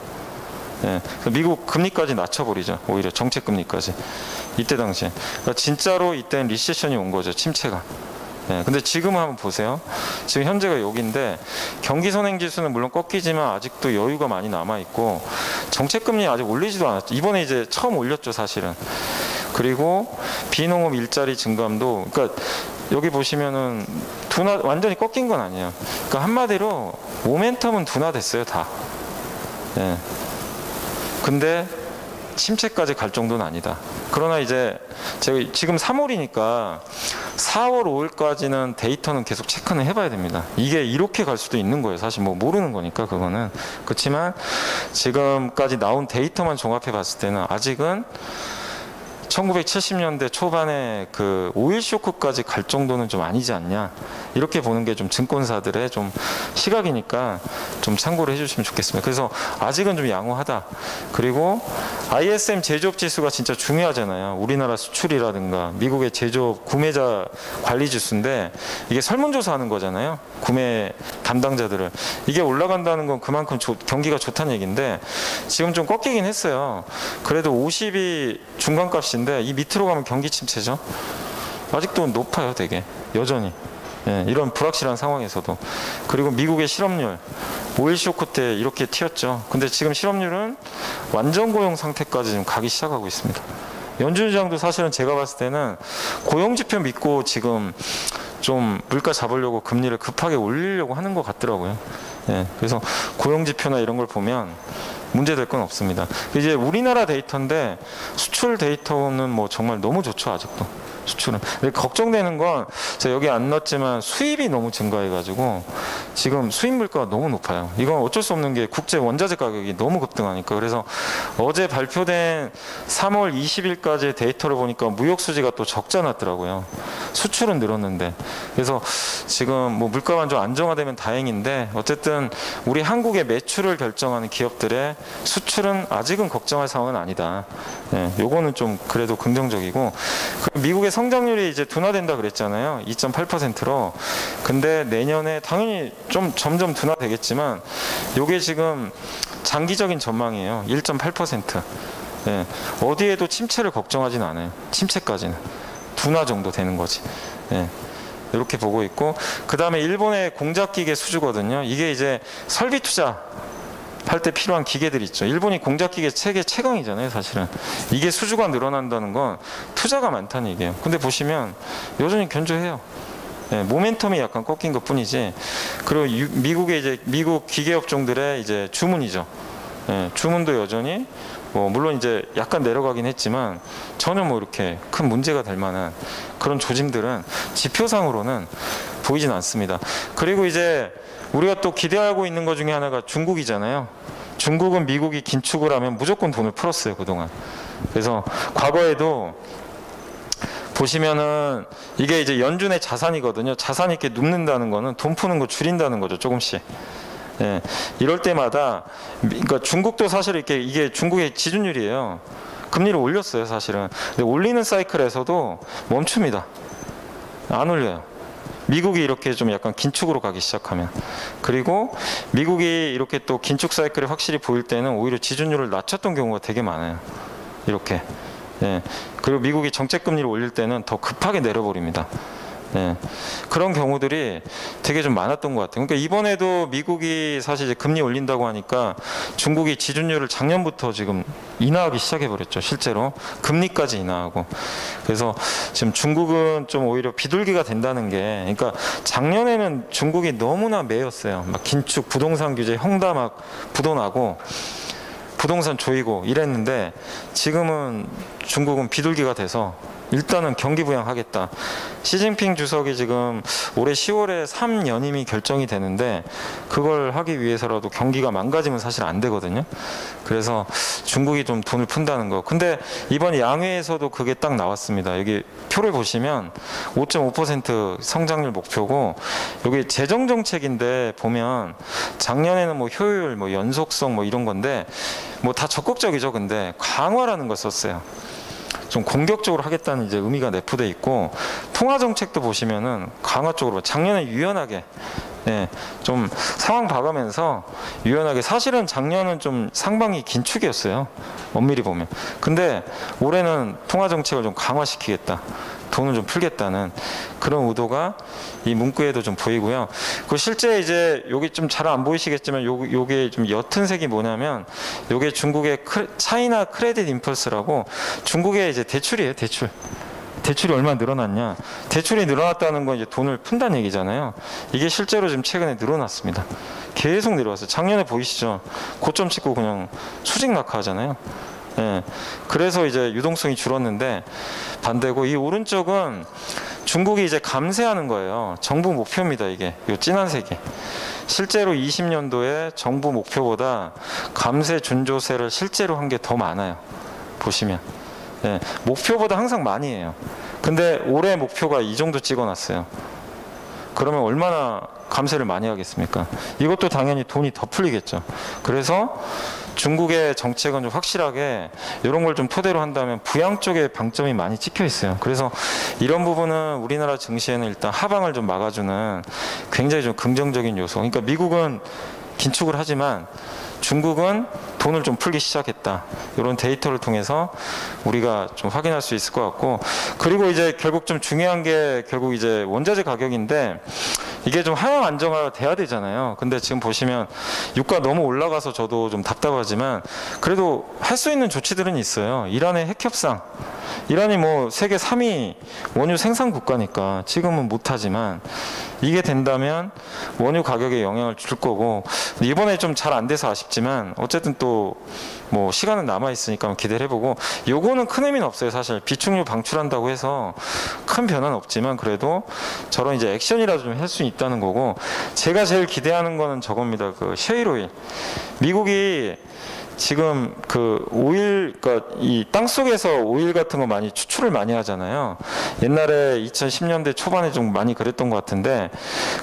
예, 미국 금리까지 낮춰버리죠. 오히려 정책 금리까지. 이때 당시에. 그러니까 진짜로 이때는 리세션이 온 거죠. 침체가. 예, 근데 지금 한번 보세요. 지금 현재가 여기인데 경기 선행 지수는 물론 꺾이지만 아직도 여유가 많이 남아 있고, 정책 금리 아직 올리지도 않았죠. 이번에 이제 처음 올렸죠, 사실은. 그리고 비농업 일자리 증감도, 그러니까 여기 보시면은 완전히 꺾인 건 아니에요. 그러니까 한마디로 모멘텀은 둔화됐어요, 다. 예. 근데 침체까지 갈 정도는 아니다. 그러나 이제 제가 지금 3월이니까 4월 5일까지는 데이터는 계속 체크는 해봐야 됩니다. 이게 이렇게 갈 수도 있는 거예요. 사실 뭐 모르는 거니까 그거는. 그렇지만 지금까지 나온 데이터만 종합해 봤을 때는 아직은 1970년대 초반에 그 오일 쇼크까지 갈 정도는 좀 아니지 않냐, 이렇게 보는 게 좀 증권사들의 좀 시각이니까 좀 참고를 해주시면 좋겠습니다. 그래서 아직은 좀 양호하다. 그리고 ISM 제조업 지수가 진짜 중요하잖아요. 우리나라 수출이라든가 미국의 제조업 구매자 관리 지수인데 이게 설문조사하는 거잖아요. 구매 담당자들을. 이게 올라간다는 건 그만큼 경기가 좋다는 얘기인데 지금 좀 꺾이긴 했어요. 그래도 50이 중간값인데 이 밑으로 가면 경기 침체죠. 아직도 높아요, 되게 여전히. 예, 이런 불확실한 상황에서도. 그리고 미국의 실업률, 오일 쇼크 때 이렇게 튀었죠. 근데 지금 실업률은 완전 고용 상태까지 지금 가기 시작하고 있습니다. 연준시장도 사실은 제가 봤을 때는 고용지표 믿고 지금 좀 물가 잡으려고 금리를 급하게 올리려고 하는 것 같더라고요. 예, 그래서 고용지표나 이런 걸 보면 문제될 건 없습니다. 이제 우리나라 데이터인데 수출 데이터는 뭐 정말 너무 좋죠, 아직도. 수출은. 근데 걱정되는 건 제가 여기 안 넣었지만 수입이 너무 증가해가지고 지금 수입 물가가 너무 높아요. 이건 어쩔 수 없는 게 국제 원자재 가격이 너무 급등하니까. 그래서 어제 발표된 3월 20일까지 데이터를 보니까 무역 수지가 또 적자 났더라고요. 수출은 늘었는데. 그래서 지금 뭐 물가만 좀 안정화되면 다행인데 어쨌든 우리 한국의 매출을 결정하는 기업들의 수출은 아직은 걱정할 상황은 아니다. 예, 요거는 좀 그래도 긍정적이고, 미국의 성장률이 이제 둔화된다 그랬잖아요. 2.8%로. 근데 내년에 당연히 좀 점점 둔화되겠지만 요게 지금 장기적인 전망이에요. 1.8%. 예, 어디에도 침체를 걱정하지는 않아요. 침체까지는. 둔화 정도 되는 거지. 예. 이렇게 보고 있고, 그 다음에 일본의 공작기계 수주거든요. 이게 이제 설비 투자 할 때 필요한 기계들 있죠. 일본이 공작기계 세계 최강이잖아요, 사실은. 이게 수주가 늘어난다는 건 투자가 많다는 얘기예요. 근데 보시면 여전히 견조해요. 예, 모멘텀이 약간 꺾인 것 뿐이지. 그리고 미국의 이제 미국 기계업종들의 이제 주문이죠. 예, 주문도 여전히 물론 이제 약간 내려가긴 했지만 전혀 뭐 이렇게 큰 문제가 될 만한 그런 조짐들은 지표상으로는 보이진 않습니다. 그리고 이제 우리가 또 기대하고 있는 것 중에 하나가 중국이잖아요. 중국은 미국이 긴축을 하면 무조건 돈을 풀었어요, 그동안. 그래서 과거에도 보시면은 이게 이제 연준의 자산이거든요. 자산이 이렇게 눕는다는 거는 돈 푸는 거 줄인다는 거죠, 조금씩. 예, 이럴 때마다 그러니까 중국도 사실 이렇게 이게 중국의 지준율이에요. 금리를 올렸어요, 사실은. 근데 올리는 사이클에서도 멈춥니다. 안 올려요. 미국이 이렇게 좀 약간 긴축으로 가기 시작하면. 그리고 미국이 이렇게 또 긴축 사이클이 확실히 보일 때는 오히려 지준율을 낮췄던 경우가 되게 많아요. 이렇게. 예. 그리고 미국이 정책 금리를 올릴 때는 더 급하게 내려버립니다. 예. 그런 경우들이 되게 좀 많았던 것 같아요. 그러니까 이번에도 미국이 사실 이제 금리 올린다고 하니까 중국이 지준율을 작년부터 지금 인하하기 시작해버렸죠. 실제로 금리까지 인하하고. 그래서 지금 중국은 좀 오히려 비둘기가 된다는 게, 그러니까 작년에는 중국이 너무나 매였어요. 막 긴축, 부동산 규제, 헝다 막 부도나고 부동산 조이고 이랬는데 지금은 중국은 비둘기가 돼서 일단은 경기 부양하겠다. 시진핑 주석이 지금 올해 10월에 3연임이 결정이 되는데 그걸 하기 위해서라도 경기가 망가지면 사실 안 되거든요. 그래서 중국이 좀 돈을 푼다는 거. 근데 이번 양회에서도 그게 딱 나왔습니다. 여기 표를 보시면 5.5% 성장률 목표고, 여기 재정 정책인데 보면 작년에는 뭐 효율, 뭐 연속성 뭐 이런 건데 뭐 다 적극적이죠. 근데 강화라는 걸 썼어요. 좀 공격적으로 하겠다는 이제 의미가 내포돼 있고, 통화 정책도 보시면은 강화 쪽으로 작년에 유연하게, 예, 좀 상황 봐가면서 유연하게. 사실은 작년은 좀 상반기 긴축이었어요, 엄밀히 보면. 근데 올해는 통화 정책을 좀 강화시키겠다, 돈을 좀 풀겠다는 그런 의도가 이 문구에도 좀 보이고요. 그 실제 이제 여기 좀 잘 안 보이시겠지만 요게 좀 옅은 색이 뭐냐면 요게 중국의 차이나 크레딧 임펄스라고, 중국의 이제 대출이에요. 대출이 얼마나 늘어났냐. 대출이 늘어났다는 건 이제 돈을 푼다는 얘기잖아요. 이게 실제로 지금 최근에 늘어났습니다. 계속 내려왔어요. 작년에 보이시죠? 고점 찍고 그냥 수직 낙하하잖아요. 예. 그래서 이제 유동성이 줄었는데 반대고, 이 오른쪽은 중국이 이제 감세하는 거예요. 정부 목표입니다. 이게 요 진한 색이. 실제로 20년도에 정부 목표보다 감세 준조세를 실제로 한 게 더 많아요. 보시면. 예. 목표보다 항상 많이 해요. 근데 올해 목표가 이 정도 찍어놨어요. 그러면 얼마나 감세를 많이 하겠습니까? 이것도 당연히 돈이 더 풀리겠죠. 그래서 중국의 정책은 좀 확실하게 이런 걸 좀 토대로 한다면 부양 쪽에 방점이 많이 찍혀 있어요. 그래서 이런 부분은 우리나라 증시에는 일단 하방을 좀 막아주는 굉장히 좀 긍정적인 요소. 그러니까 미국은 긴축을 하지만 중국은 돈을 좀 풀기 시작했다. 이런 데이터를 통해서 우리가 좀 확인할 수 있을 것 같고, 그리고 이제 결국 좀 중요한 게 결국 이제 원자재 가격인데, 이게 좀 하향 안정화가 돼야 되잖아요. 근데 지금 보시면 유가 너무 올라가서 저도 좀 답답하지만 그래도 할 수 있는 조치들은 있어요. 이란의 핵 협상. 이란이 뭐 세계 3위 원유 생산 국가니까 지금은 못하지만 이게 된다면 원유 가격에 영향을 줄 거고, 이번에 좀 잘 안 돼서 아쉽지만 어쨌든 또 뭐 시간은 남아 있으니까 기대를 해보고, 요거는 큰 의미는 없어요. 사실 비축유 방출한다고 해서 큰 변화는 없지만 그래도 저런 이제 액션이라도 좀 할 수 있다는 거고, 제가 제일 기대하는 거는 저겁니다. 그 셰일 오일. 미국이 지금 그 오일, 그러니까 이 땅속에서 오일 같은 거 많이 추출을 많이 하잖아요. 옛날에 2010년대 초반에 좀 많이 그랬던 것 같은데,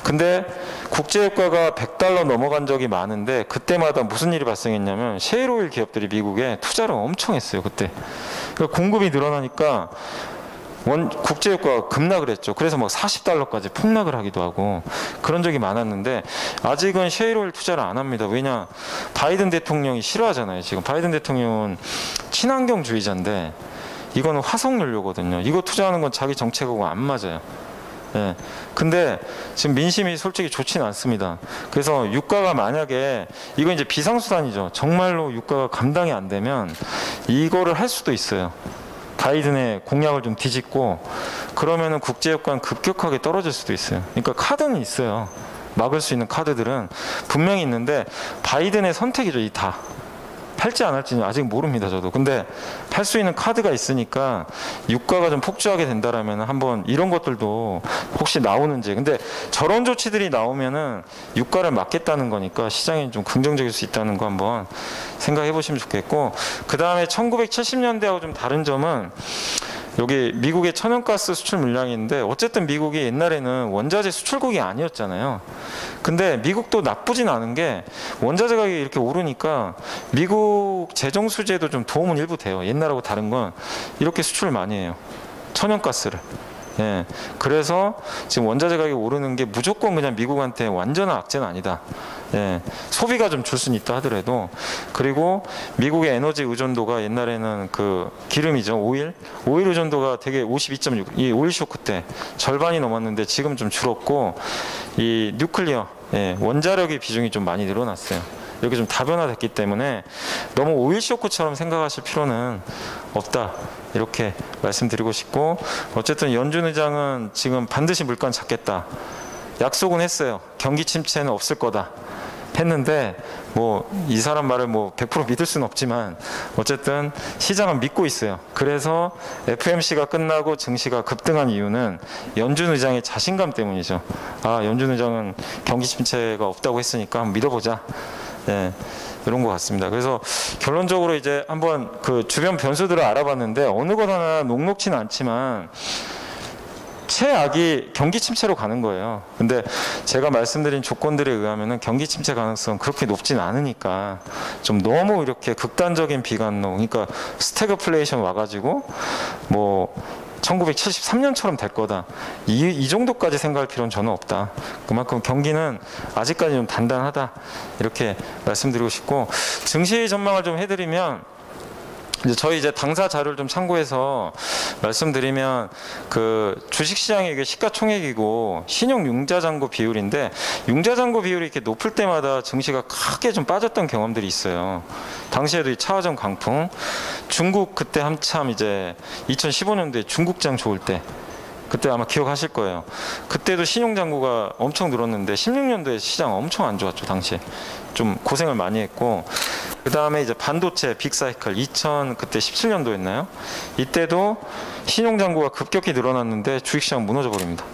근데 국제유가가 $100 넘어간 적이 많은데 그때마다 무슨 일이 발생했냐면 셰일 오일 기업들이 미국에 투자를 엄청 했어요. 그때. 그러니까 공급이 늘어나니까 국제유가가 급락을 했죠. 그래서 막 $40까지 폭락을 하기도 하고 그런 적이 많았는데, 아직은 셰일오일 투자를 안 합니다. 왜냐? 바이든 대통령이 싫어하잖아요. 지금 바이든 대통령은 친환경주의자인데 이거는 화석연료거든요. 이거 투자하는 건 자기 정책하고 안 맞아요. 예. 근데 지금 민심이 솔직히 좋지는 않습니다. 그래서 유가가 만약에, 이건 이제 비상수단이죠. 정말로 유가가 감당이 안 되면 이거를 할 수도 있어요. 바이든의 공약을 좀 뒤집고 그러면은 국제유가는 급격하게 떨어질 수도 있어요. 그러니까 카드는 있어요. 막을 수 있는 카드들은 분명히 있는데 바이든의 선택이죠. 이 다. 팔지 안 할지는 아직 모릅니다. 저도. 근데 팔 수 있는 카드가 있으니까 유가가 좀 폭주하게 된다라면 한번 이런 것들도 혹시 나오는지. 근데 저런 조치들이 나오면은 유가를 막겠다는 거니까 시장이 좀 긍정적일 수 있다는 거 한번 생각해 보시면 좋겠고, 그 다음에 1970년대하고 좀 다른 점은 여기 미국의 천연가스 수출 물량인데, 어쨌든 미국이 옛날에는 원자재 수출국이 아니었잖아요. 근데 미국도 나쁘진 않은 게 원자재 가격이 이렇게 오르니까 미국 재정 수지에도 좀 도움은 일부 돼요. 옛날하고 다른 건 이렇게 수출을 많이 해요. 천연가스를. 예. 그래서 지금 원자재 가격이 오르는 게 무조건 그냥 미국한테 완전한 악재는 아니다. 예. 소비가 좀 줄 수는 있다 하더라도. 그리고 미국의 에너지 의존도가 옛날에는 그 기름이죠. 오일 의존도가 되게 52.6, 이 오일 쇼크 때 절반이 넘었는데 지금 좀 줄었고, 이 뉴클리어, 예, 원자력의 비중이 좀 많이 늘어났어요. 이렇게 좀 다변화됐기 때문에 너무 오일 쇼크처럼 생각하실 필요는 없다, 이렇게 말씀드리고 싶고, 어쨌든 연준 의장은 지금 반드시 물건 잡겠다 약속은 했어요. 경기 침체는 없을 거다 했는데 뭐 이 사람 말을 뭐 100% 믿을 수는 없지만 어쨌든 시장은 믿고 있어요. 그래서 FMC가 끝나고 증시가 급등한 이유는 연준 의장의 자신감 때문이죠. 아, 연준 의장은 경기 침체가 없다고 했으니까 한번 믿어보자. 네, 이런 것 같습니다. 그래서 결론적으로 이제 한번 그 주변 변수들을 알아봤는데 어느 것 하나 녹록치는 않지만 최악이 경기 침체로 가는 거예요. 근데 제가 말씀드린 조건들에 의하면은 경기 침체 가능성은 그렇게 높진 않으니까 좀 너무 이렇게 극단적인 비관론, 그러니까 스태그플레이션 와가지고 뭐 1973년처럼 될 거다, 이 정도까지 생각할 필요는 저는 없다. 그만큼 경기는 아직까지 좀 단단하다, 이렇게 말씀드리고 싶고, 증시 전망을 좀 해드리면 저희 이제 당사 자료를 좀 참고해서 말씀드리면, 그 주식시장이 이게 시가총액이고 신용 융자잔고 비율인데, 융자잔고 비율이 이렇게 높을 때마다 증시가 크게 좀 빠졌던 경험들이 있어요. 당시에도 이 차화정 강풍, 중국 그때 한참 이제 2015년도에 중국장 좋을 때, 그때 아마 기억하실 거예요. 그때도 신용잔고가 엄청 늘었는데 16년도에 시장 엄청 안 좋았죠. 당시에 좀 고생을 많이 했고, 그 다음에 이제 반도체 빅사이클 그때 17년도였나요? 이때도 신용잔고가 급격히 늘어났는데 주식시장 무너져 버립니다.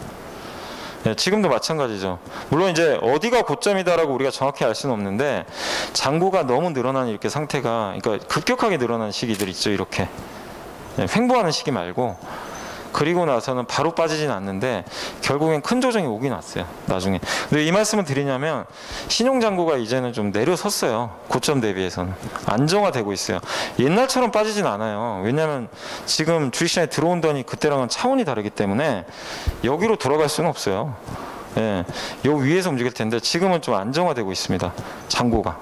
네, 지금도 마찬가지죠. 물론 이제 어디가 고점이다라고 우리가 정확히 알 수는 없는데, 잔고가 너무 늘어나는 이렇게 상태가, 그러니까 급격하게 늘어나는 시기들 있죠. 이렇게 횡보하는 시기 말고. 그리고 나서는 바로 빠지진 않는데 결국엔 큰 조정이 오긴 왔어요, 나중에. 근데 이 말씀을 드리냐면 신용잔고가 이제는 좀 내려섰어요. 고점 대비해서는 안정화되고 있어요. 옛날처럼 빠지진 않아요. 왜냐하면 지금 주식시장에 들어온 돈이 그때랑은 차원이 다르기 때문에 여기로 돌아갈 수는 없어요. 예, 요 위에서 움직일 텐데 지금은 좀 안정화되고 있습니다, 잔고가.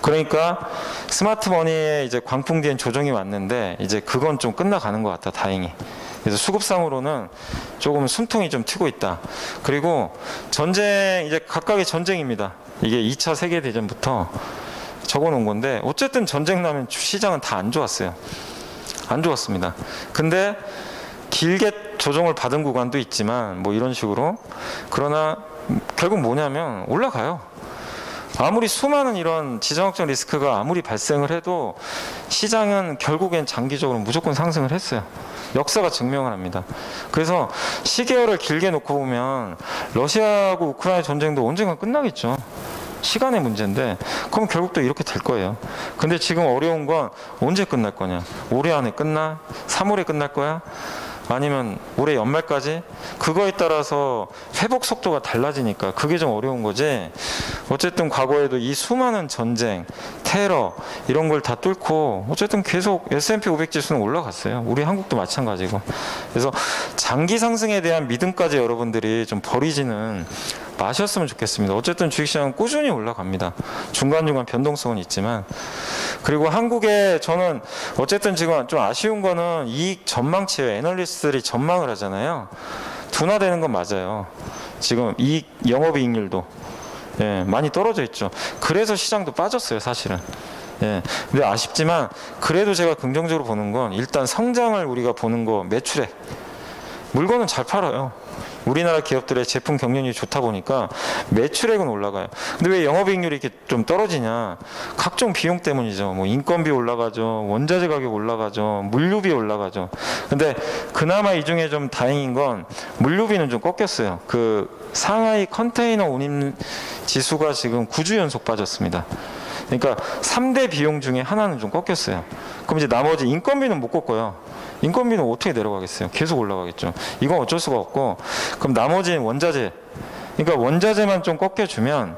그러니까 스마트머니에 이제 광풍 뒤엔 조정이 왔는데 이제 그건 좀 끝나가는 것 같다, 다행히. 그래서 수급상으로는 조금 숨통이 좀 트고 있다. 그리고 전쟁, 이제 각각의 전쟁입니다. 이게 2차 세계대전부터 적어놓은 건데, 어쨌든 전쟁 나면 시장은 다 안 좋았어요. 안 좋았습니다. 근데 길게 조정을 받은 구간도 있지만 뭐 이런 식으로, 그러나 결국 뭐냐면 올라가요. 아무리 수많은 이런 지정학적 리스크가 아무리 발생을 해도 시장은 결국엔 장기적으로 무조건 상승을 했어요. 역사가 증명을 합니다. 그래서 시계열을 길게 놓고 보면 러시아하고 우크라이나 전쟁도 언젠가 끝나겠죠. 시간의 문제인데, 그럼 결국 또 이렇게 될 거예요. 근데 지금 어려운 건 언제 끝날 거냐. 올해 안에 끝나? 3월에 끝날 거야? 아니면 올해 연말까지? 그거에 따라서 회복 속도가 달라지니까 그게 좀 어려운 거지. 어쨌든 과거에도 이 수많은 전쟁, 테러 이런 걸 다 뚫고 어쨌든 계속 S&P 500 지수는 올라갔어요. 우리 한국도 마찬가지고. 그래서 장기 상승에 대한 믿음까지 여러분들이 좀 버리지는 마셨으면 좋겠습니다. 어쨌든 주식시장은 꾸준히 올라갑니다. 중간중간 변동성은 있지만. 그리고 한국에 저는 어쨌든 지금 좀 아쉬운 거는 이익 전망치예요. 애널리스트들이 전망을 하잖아요. 둔화되는 건 맞아요. 지금 영업이익률도 많이 떨어져 있죠. 그래서 시장도 빠졌어요, 사실은. 예. 근데 아쉽지만 그래도 제가 긍정적으로 보는 건 일단 성장을 우리가 보는 거, 매출액. 물건은 잘 팔아요. 우리나라 기업들의 제품 경쟁력이 좋다 보니까 매출액은 올라가요. 근데 왜 영업이익률이 이렇게 좀 떨어지냐? 각종 비용 때문이죠. 뭐 인건비 올라가죠. 원자재 가격 올라가죠. 물류비 올라가죠. 근데 그나마 이 중에 좀 다행인 건 물류비는 좀 꺾였어요. 그 상하이 컨테이너 운임 지수가 지금 9주 연속 빠졌습니다. 그러니까 3대 비용 중에 하나는 좀 꺾였어요. 그럼 이제 나머지 인건비는 못 꺾어요. 인건비는 어떻게 내려가겠어요? 계속 올라가겠죠. 이건 어쩔 수가 없고, 그럼 나머지 원자재, 그러니까 원자재만 좀 꺾여주면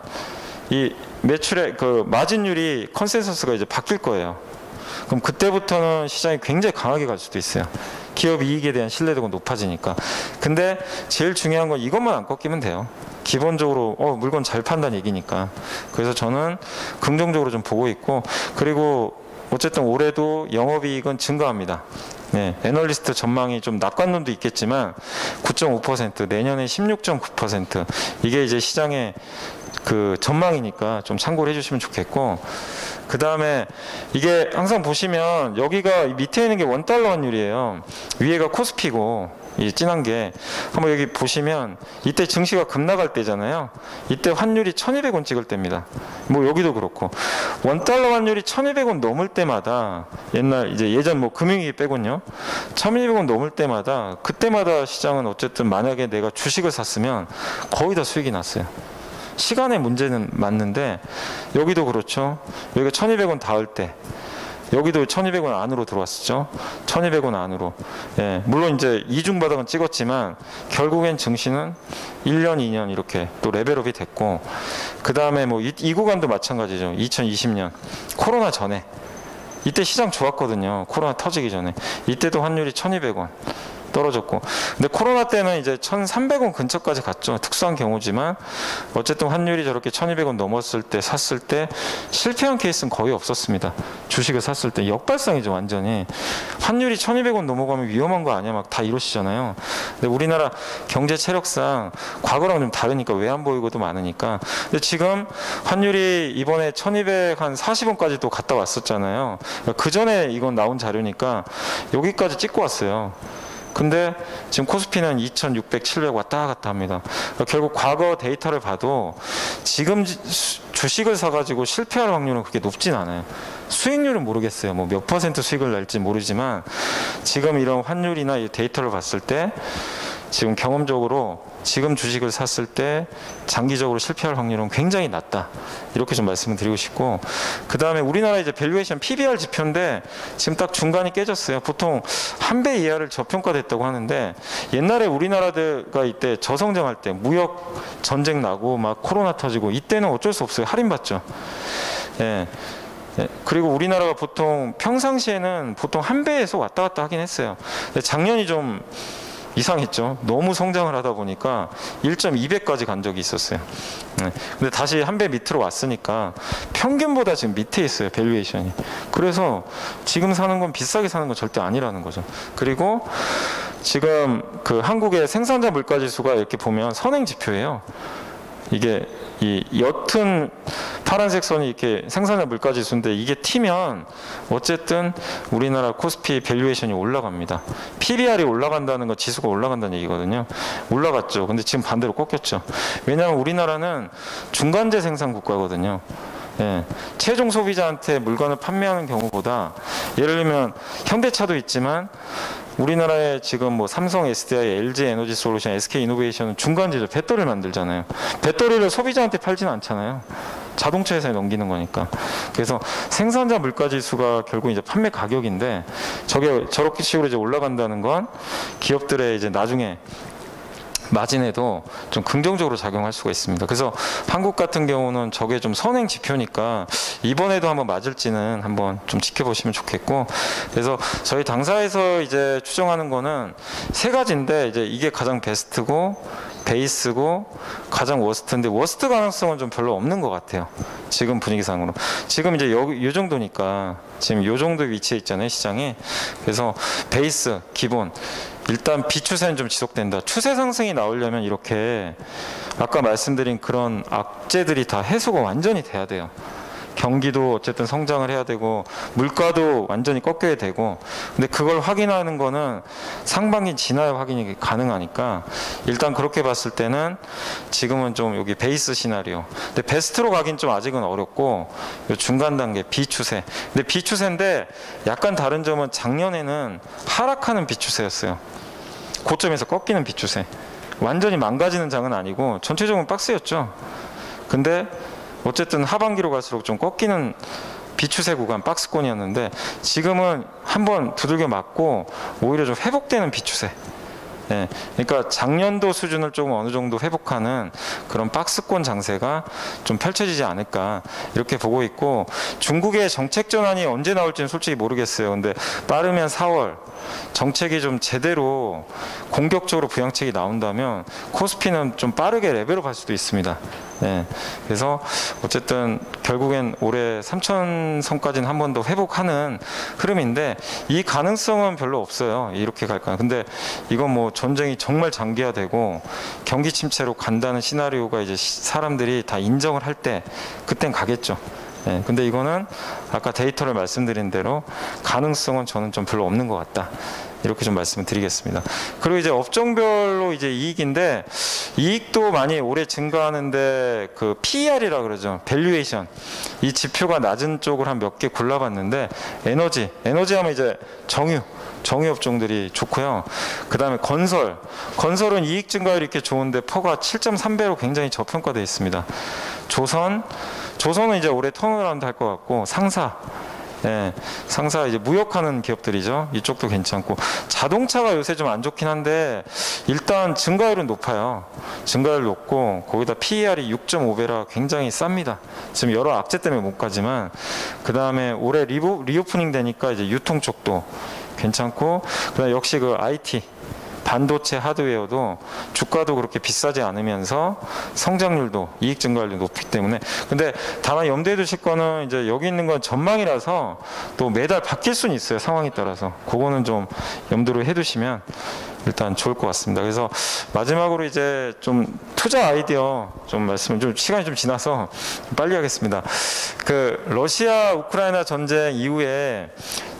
이 매출의 그 마진율이 컨센서스가 이제 바뀔 거예요. 그럼 그때부터는 시장이 굉장히 강하게 갈 수도 있어요. 기업 이익에 대한 신뢰도가 높아지니까. 근데 제일 중요한 건 이것만 안 꺾이면 돼요. 기본적으로 물건 잘 판다는 얘기니까. 그래서 저는 긍정적으로 좀 보고 있고, 그리고 어쨌든 올해도 영업이익은 증가합니다. 네, 애널리스트 전망이 좀 낙관론도 있겠지만 9.5%, 내년에 16.9%, 이게 이제 시장의 그 전망이니까 좀 참고를 해주시면 좋겠고, 그 다음에 이게 항상 보시면 여기가 밑에 있는 게 $1 환율이에요. 위에가 코스피고, 이 진한 게 한번 여기 보시면 이때 증시가 급락할 때잖아요. 이때 환율이 1,200원 찍을 때입니다. 뭐 여기도 그렇고 $1 환율이 1,200원 넘을 때마다, 옛날 이제 예전 뭐 금융위기 빼곤요, 1,200원 넘을 때마다, 그때마다 시장은 어쨌든 만약에 내가 주식을 샀으면 거의 다 수익이 났어요. 시간의 문제는 맞는데 여기도 그렇죠. 여기가 1,200원 닿을 때 여기도 1,200원 안으로 들어왔었죠. 1,200원 안으로. 예, 물론 이제 이중 바닥은 찍었지만 결국엔 증시는 1년, 2년 이렇게 또 레벨업이 됐고, 그 다음에 뭐 이 구간도 마찬가지죠. 2020년 코로나 전에 이때 시장 좋았거든요. 코로나 터지기 전에 이때도 환율이 1,200원 떨어졌고, 근데 코로나 때는 이제 1,300원 근처까지 갔죠. 특수한 경우지만 어쨌든 환율이 저렇게 1,200원 넘었을 때 샀을 때 실패한 케이스는 거의 없었습니다. 주식을 샀을 때 역발상이죠. 완전히 환율이 1,200원 넘어가면 위험한 거 아니야 막 다 이러시잖아요. 근데 우리나라 경제 체력상 과거랑 좀 다르니까 왜 안 보이고도 많으니까. 근데 지금 환율이 이번에 1,240원까지 또 갔다 왔었잖아요. 그 전에 이건 나온 자료니까 여기까지 찍고 왔어요. 근데 지금 코스피는 2,600, 700 왔다 갔다 합니다. 그러니까 결국 과거 데이터를 봐도 지금 주식을 사가지고 실패할 확률은 그렇게 높진 않아요. 수익률은 모르겠어요. 뭐 몇 퍼센트 수익을 낼지 모르지만 지금 이런 환율이나 이 데이터를 봤을 때 지금 경험적으로 지금 주식을 샀을 때 장기적으로 실패할 확률은 굉장히 낮다. 이렇게 좀 말씀을 드리고 싶고, 그 다음에 우리나라 이제 밸류에이션 PBR 지표인데 지금 딱 중간이 깨졌어요. 보통 한 배 이하를 저평가됐다고 하는데, 옛날에 우리나라가 이때 저성장할 때 무역 전쟁 나고 막 코로나 터지고 이때는 어쩔 수 없어요. 할인받죠. 예. 네, 그리고 우리나라가 보통 평상시에는 보통 한 배에서 왔다 갔다 하긴 했어요. 근데 작년이 좀 이상했죠. 너무 성장을 하다 보니까 1.2배까지 간 적이 있었어요. 네. 근데 다시 한 배 밑으로 왔으니까 평균보다 지금 밑에 있어요. 밸류에이션이. 그래서 지금 사는 건 비싸게 사는 건 절대 아니라는 거죠. 그리고 지금 그 한국의 생산자 물가 지수가 이렇게 보면 선행 지표예요. 이게 이 옅은 파란색 선이 이렇게 생산자 물가 지수인데, 이게 튀면 어쨌든 우리나라 코스피 밸류에이션이 올라갑니다. PBR이 올라간다는 건 지수가 올라간다는 얘기거든요. 올라갔죠. 근데 지금 반대로 꺾였죠. 왜냐하면 우리나라는 중간재 생산 국가거든요. 예, 최종 소비자한테 물건을 판매하는 경우보다, 예를 들면 현대차도 있지만 우리나라에 지금 뭐 삼성, SDI, LG 에너지 솔루션, SK 이노베이션은 중간재죠. 배터리를 만들잖아요. 배터리를 소비자한테 팔지는 않잖아요. 자동차 회사에 넘기는 거니까. 그래서 생산자 물가 지수가 결국 이제 판매 가격인데, 저게 저렇게 식으로 이제 올라간다는 건 기업들의 이제 나중에 마진에도 좀 긍정적으로 작용할 수가 있습니다. 그래서 한국 같은 경우는 저게 좀 선행 지표니까 이번에도 한번 맞을지는 한번 좀 지켜보시면 좋겠고, 그래서 저희 당사에서 이제 추정하는 거는 세 가지인데, 이제 이게 가장 베스트고 베이스고 가장 워스트인데, 워스트 가능성은 좀 별로 없는 것 같아요. 지금 분위기상으로. 지금 이제 요 정도니까, 지금 요 정도 위치에 있잖아요, 시장이. 그래서 베이스, 기본. 일단 비추세는 좀 지속된다. 추세 상승이 나오려면 이렇게 아까 말씀드린 그런 악재들이 다 해소가 완전히 돼야 돼요. 경기도 어쨌든 성장을 해야 되고 물가도 완전히 꺾여야 되고, 근데 그걸 확인하는 거는 상반기 지나야 확인이 가능하니까 일단 그렇게 봤을 때는 지금은 좀 여기 베이스 시나리오. 근데 베스트로 가긴 좀 아직은 어렵고 요 중간 단계 비추세. 근데 비추세인데 약간 다른 점은 작년에는 하락하는 비추세였어요. 고점에서 꺾이는 비추세. 완전히 망가지는 장은 아니고 전체적으로 박스였죠. 근데 어쨌든 하반기로 갈수록 좀 꺾이는 비추세 구간 박스권이었는데 지금은 한번 두들겨 맞고 오히려 좀 회복되는 비추세. 예, 그러니까 작년도 수준을 조금 어느 정도 회복하는 그런 박스권 장세가 좀 펼쳐지지 않을까 이렇게 보고 있고, 중국의 정책 전환이 언제 나올지는 솔직히 모르겠어요. 근데 빠르면 4월 정책이 좀 제대로 공격적으로 부양책이 나온다면 코스피는 좀 빠르게 레벨업 할 수도 있습니다. 예, 그래서 어쨌든 결국엔 올해 3,000선까지는 한 번 더 회복하는 흐름인데 이 가능성은 별로 없어요. 이렇게 갈까. 근데 이건 뭐 전쟁이 정말 장기화되고 경기 침체로 간다는 시나리오가 이제 사람들이 다 인정을 할 때 그땐 가겠죠. 예, 근데 이거는 아까 데이터를 말씀드린 대로 가능성은 저는 좀 별로 없는 것 같다. 이렇게 좀 말씀을 드리겠습니다. 그리고 이제 업종별로 이제 이익인데, 이익도 많이 올해 증가하는데 그 PER이라 그러죠. 밸류에이션. 이 지표가 낮은 쪽을 한 몇 개 골라봤는데, 에너지 하면 이제 정유 업종들이 좋고요. 그 다음에 건설은 이익 증가율이 이렇게 좋은데 퍼가 7.3배로 굉장히 저평가되어 있습니다. 조선은 이제 올해 턴어라운드 할 것 같고, 예, 상사 이제 무역하는 기업들이죠. 이쪽도 괜찮고, 자동차가 요새 좀 안 좋긴 한데 일단 증가율은 높아요. 증가율 높고 거기다 PER이 6.5배라 굉장히 쌉니다. 지금 여러 악재 때문에 못 가지만, 그 다음에 올해 리오프닝 되니까 이제 유통 쪽도 괜찮고, 그다음 역시 그 IT 반도체 하드웨어도 주가도 그렇게 비싸지 않으면서 성장률도 이익 증가율도 높기 때문에. 근데 다만 염두에 두실 거는 이제 여기 있는 건 전망이라서 또 매달 바뀔 수는 있어요. 상황에 따라서. 그거는 좀 염두를 해 두시면 일단 좋을 것 같습니다. 그래서 마지막으로 이제 좀 투자 아이디어 좀 말씀을, 좀 시간이 좀 지나서 빨리 하겠습니다. 그 러시아 우크라이나 전쟁 이후에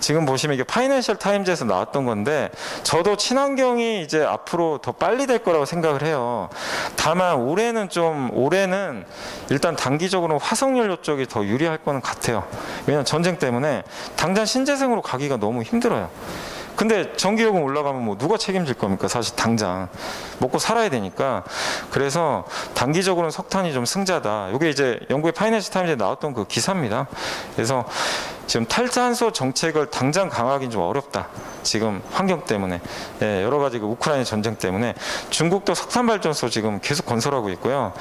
지금 보시면 이게 파이낸셜 타임즈에서 나왔던 건데, 저도 친환경이 이제 앞으로 더 빨리 될 거라고 생각을 해요. 다만 올해는 일단 단기적으로 화석연료 쪽이 더 유리할 거는 같아요. 왜냐하면 전쟁 때문에 당장 신재생으로 가기가 너무 힘들어요. 근데 전기요금 올라가면 뭐 누가 책임질 겁니까? 사실 당장 먹고 살아야 되니까. 그래서 단기적으로는 석탄이 좀 승자다. 이게 이제 영국의 파이낸셜 타임즈에 나왔던 그 기사입니다. 그래서 지금 탈탄소 정책을 당장 강화하기는 좀 어렵다. 지금 환경 때문에, 예, 여러 가지 그 우크라이나 전쟁 때문에. 중국도 석탄 발전소 지금 계속 건설하고 있고요.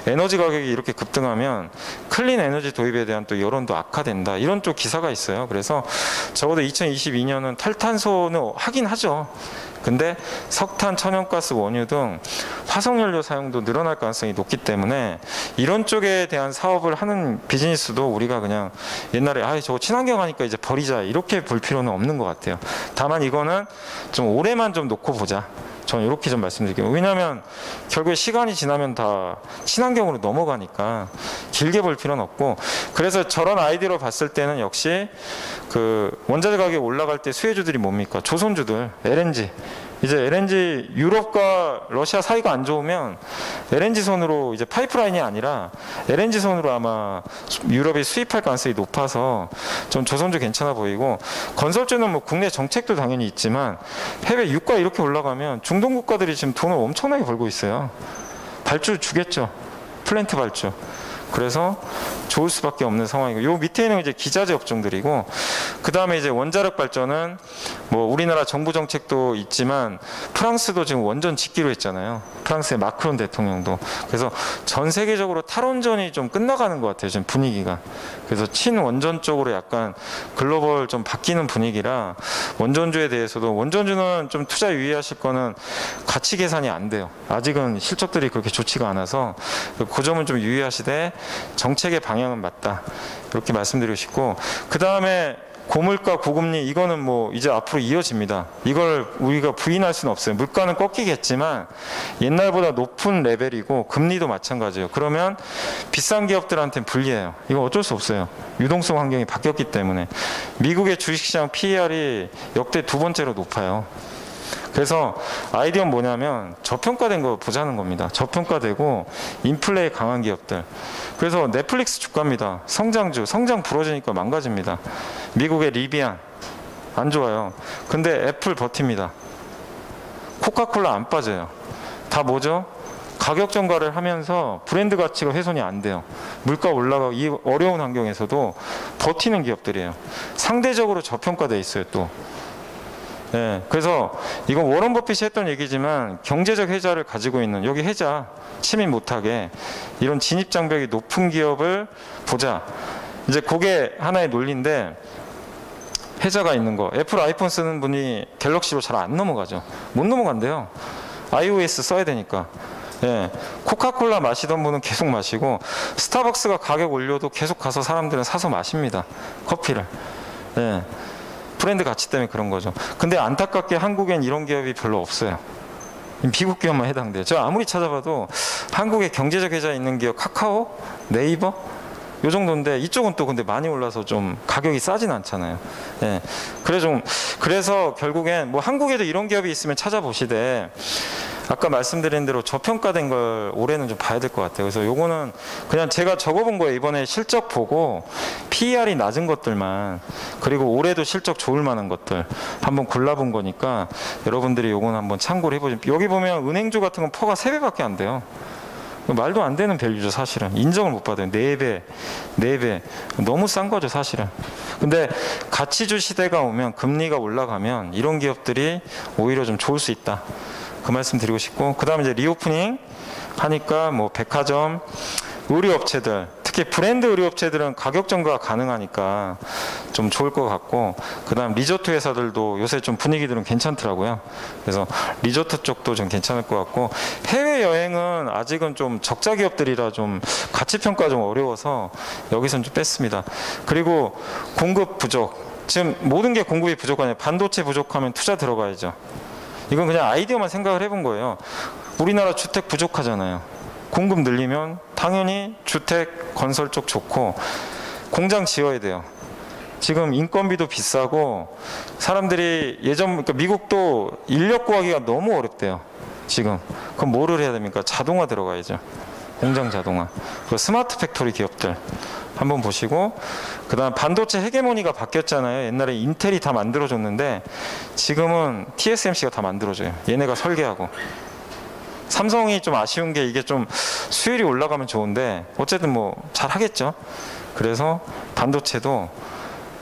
에너지 가격이 이렇게 급등하면 클린 에너지 도입에 대한 또 여론도 악화된다. 이런 쪽 기사가 있어요. 그래서 적어도 2022년은 탈탄소는 하긴 하죠. 근데 석탄, 천연가스, 원유 등 화석연료 사용도 늘어날 가능성이 높기 때문에 이런 쪽에 대한 사업을 하는 비즈니스도 우리가 그냥 옛날에 저거 친환경 하니까 이제 버리자 이렇게 볼 필요는 없는 것 같아요. 다만 이거는 좀 올해만 좀 놓고 보자. 저는 이렇게 좀 말씀드릴게요. 왜냐하면 결국에 시간이 지나면 다 친환경으로 넘어가니까 길게 볼 필요는 없고, 그래서 저런 아이디어로 봤을 때는 역시 그 원자재 가격이 올라갈 때 수혜주들이 뭡니까? 조선주들, LNG. 이제 LNG 유럽과 러시아 사이가 안 좋으면 LNG 선으로, 이제 파이프라인이 아니라 LNG 선으로 아마 유럽이 수입할 가능성이 높아서 좀 조선주 괜찮아 보이고, 건설주는 뭐 국내 정책도 당연히 있지만 해외 유가 이렇게 올라가면 중동 국가들이 지금 돈을 엄청나게 벌고 있어요. 발주 주겠죠. 플랜트 발주. 그래서 좋을 수밖에 없는 상황이고, 요 밑에는 이제 기자재 업종들이고, 그 다음에 이제 원자력 발전은 뭐 우리나라 정부 정책도 있지만 프랑스도 지금 원전 짓기로 했잖아요. 프랑스의 마크론 대통령도. 그래서 전 세계적으로 탈원전이 좀 끝나가는 것 같아요. 지금 분위기가. 그래서 친원전 쪽으로 약간 글로벌 좀 바뀌는 분위기라, 원전주에 대해서도, 원전주는 좀 투자 유의하실 거는 가치 계산이 안 돼요. 아직은 실적들이 그렇게 좋지가 않아서 그 점은 좀 유의하시되 정책의 방향은 맞다. 이렇게 말씀드리고 싶고, 그 다음에 고물가 고금리 이거는 뭐 이제 앞으로 이어집니다. 이걸 우리가 부인할 수는 없어요. 물가는 꺾이겠지만 옛날보다 높은 레벨이고 금리도 마찬가지예요. 그러면 비싼 기업들한테는 불리해요. 이거 어쩔 수 없어요. 유동성 환경이 바뀌었기 때문에. 미국의 주식시장 PER이 역대 2번째로 높아요. 그래서 아이디어는 뭐냐면 저평가된 거 보자는 겁니다. 저평가되고 인플레에 강한 기업들. 그래서 넷플릭스 주가입니다. 성장주, 성장 부러지니까 망가집니다. 미국의 리비안 안 좋아요. 근데 애플 버팁니다. 코카콜라 안 빠져요. 다 뭐죠? 가격 전가를 하면서 브랜드 가치가 훼손이 안 돼요. 물가 올라가고 이 어려운 환경에서도 버티는 기업들이에요. 상대적으로 저평가돼 있어요 또. 네, 그래서 이건 워런 버핏이 했던 얘기지만 경제적 혜자를 가지고 있는 여기 혜자 침입 못하게 이런 진입 장벽이 높은 기업을 보자. 이제 그게 하나의 논리인데 혜자가 있는 거. 애플 아이폰 쓰는 분이 갤럭시로 잘 안 넘어가죠. 못 넘어간대요. iOS 써야 되니까. 예, 코카콜라 마시던 분은 계속 마시고 스타벅스가 가격 올려도 계속 가서 사람들은 사서 마십니다. 커피를. 예. 브랜드 가치 때문에 그런 거죠. 근데 안타깝게 한국엔 이런 기업이 별로 없어요. 미국 기업만 해당돼요. 제가 아무리 찾아봐도 한국에 경제적 혜자 있는 기업 카카오, 네이버 요 정도인데 이쪽은 또 근데 많이 올라서 좀 가격이 싸진 않잖아요. 예. 그래서 결국엔 뭐 한국에도 이런 기업이 있으면 찾아보시되 아까 말씀드린 대로 저평가된 걸 올해는 좀 봐야 될 것 같아요. 그래서 요거는 그냥 제가 적어본 거예요. 이번에 실적 보고 PER이 낮은 것들만 그리고 올해도 실적 좋을 만한 것들 한번 골라본 거니까 여러분들이 요거는 한번 참고를 해보시면 여기 보면 은행주 같은 건 퍼가 3배밖에 안 돼요. 말도 안 되는 밸류죠 사실은. 인정을 못 받아요. 4배 4배 너무 싼 거죠 사실은. 근데 가치주 시대가 오면 금리가 올라가면 이런 기업들이 오히려 좀 좋을 수 있다. 그 말씀 드리고 싶고, 그 다음에 이제 리오프닝 하니까 뭐 백화점, 의류업체들, 특히 브랜드 의류업체들은 가격 전가가 가능하니까 좀 좋을 것 같고, 그 다음 리조트 회사들도 요새 좀 분위기들은 괜찮더라고요. 그래서 리조트 쪽도 좀 괜찮을 것 같고, 해외여행은 아직은 좀 적자 기업들이라 좀 가치평가 좀 어려워서 여기서는 좀 뺐습니다. 그리고 공급 부족, 지금 모든 게 공급이 부족하냐, 반도체 부족하면 투자 들어가야죠. 이건 그냥 아이디어만 생각을 해본 거예요. 우리나라 주택 부족하잖아요. 공급 늘리면 당연히 주택 건설 쪽 좋고 공장 지어야 돼요. 지금 인건비도 비싸고 사람들이 그러니까 미국도 인력 구하기가 너무 어렵대요. 지금. 그럼 뭐를 해야 됩니까? 자동화 들어가야죠. 공장 자동화. 그 스마트 팩토리 기업들 한번 보시고, 그 다음 반도체 헤게모니가 바뀌었잖아요. 옛날에 인텔이 다 만들어줬는데 지금은 TSMC가 다 만들어줘요. 얘네가 설계하고. 삼성이 좀 아쉬운 게 이게 좀 수율이 올라가면 좋은데 어쨌든 뭐 잘 하겠죠. 그래서 반도체도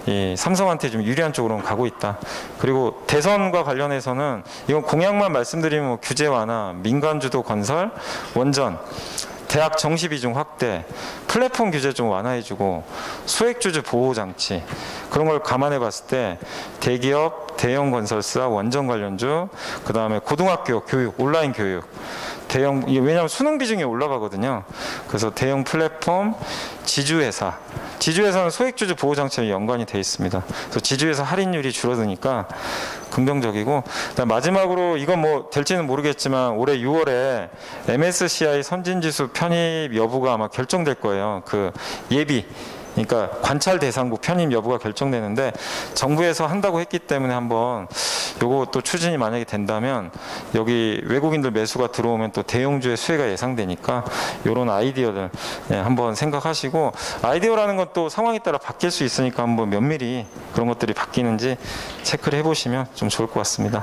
이 삼성한테 좀 유리한 쪽으로 가고 있다. 그리고 대선과 관련해서는 이건 공약만 말씀드리면 뭐 규제 완화, 민간주도 건설, 원전, 대학 정시 비중 확대, 플랫폼 규제 좀 완화해주고 소액주주 보호장치 그런 걸 감안해 봤을 때 대기업, 대형 건설사, 원전 관련주, 그 다음에 고등학교 교육, 온라인 교육, 대형, 왜냐하면 수능 비중이 올라가거든요. 그래서 대형 플랫폼, 지주회사는 소액주주 보호장치와 연관이 돼 있습니다. 그래서 지주회사 할인율이 줄어드니까 긍정적이고, 마지막으로 이건 뭐 될지는 모르겠지만 올해 6월에 MSCI 선진지수 편입 여부가 아마 결정될 거예요. 그 예비, 그러니까 관찰 대상국 편입 여부가 결정되는데 정부에서 한다고 했기 때문에 한번 요거 또 추진이 만약에 된다면 여기 외국인들 매수가 들어오면 또 대형주의 수혜가 예상되니까 요런 아이디어들 한번 생각하시고, 아이디어라는 건 또 상황에 따라 바뀔 수 있으니까 한번 면밀히 그런 것들이 바뀌는지 체크를 해보시면 좀 좋을 것 같습니다.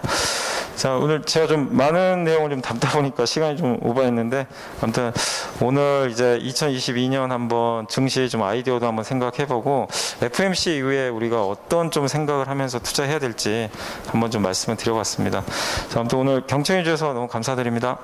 자, 오늘 제가 좀 많은 내용을 좀 담다 보니까 시간이 좀 오버했는데, 아무튼 오늘 이제 2022년 한번 증시 좀 아이디어도 한번 생각해보고 FMC 이후에 우리가 어떤 좀 생각을 하면서 투자해야 될지 한번 좀 말씀을 드려봤습니다. 자, 아무튼 오늘 경청해 주셔서 너무 감사드립니다.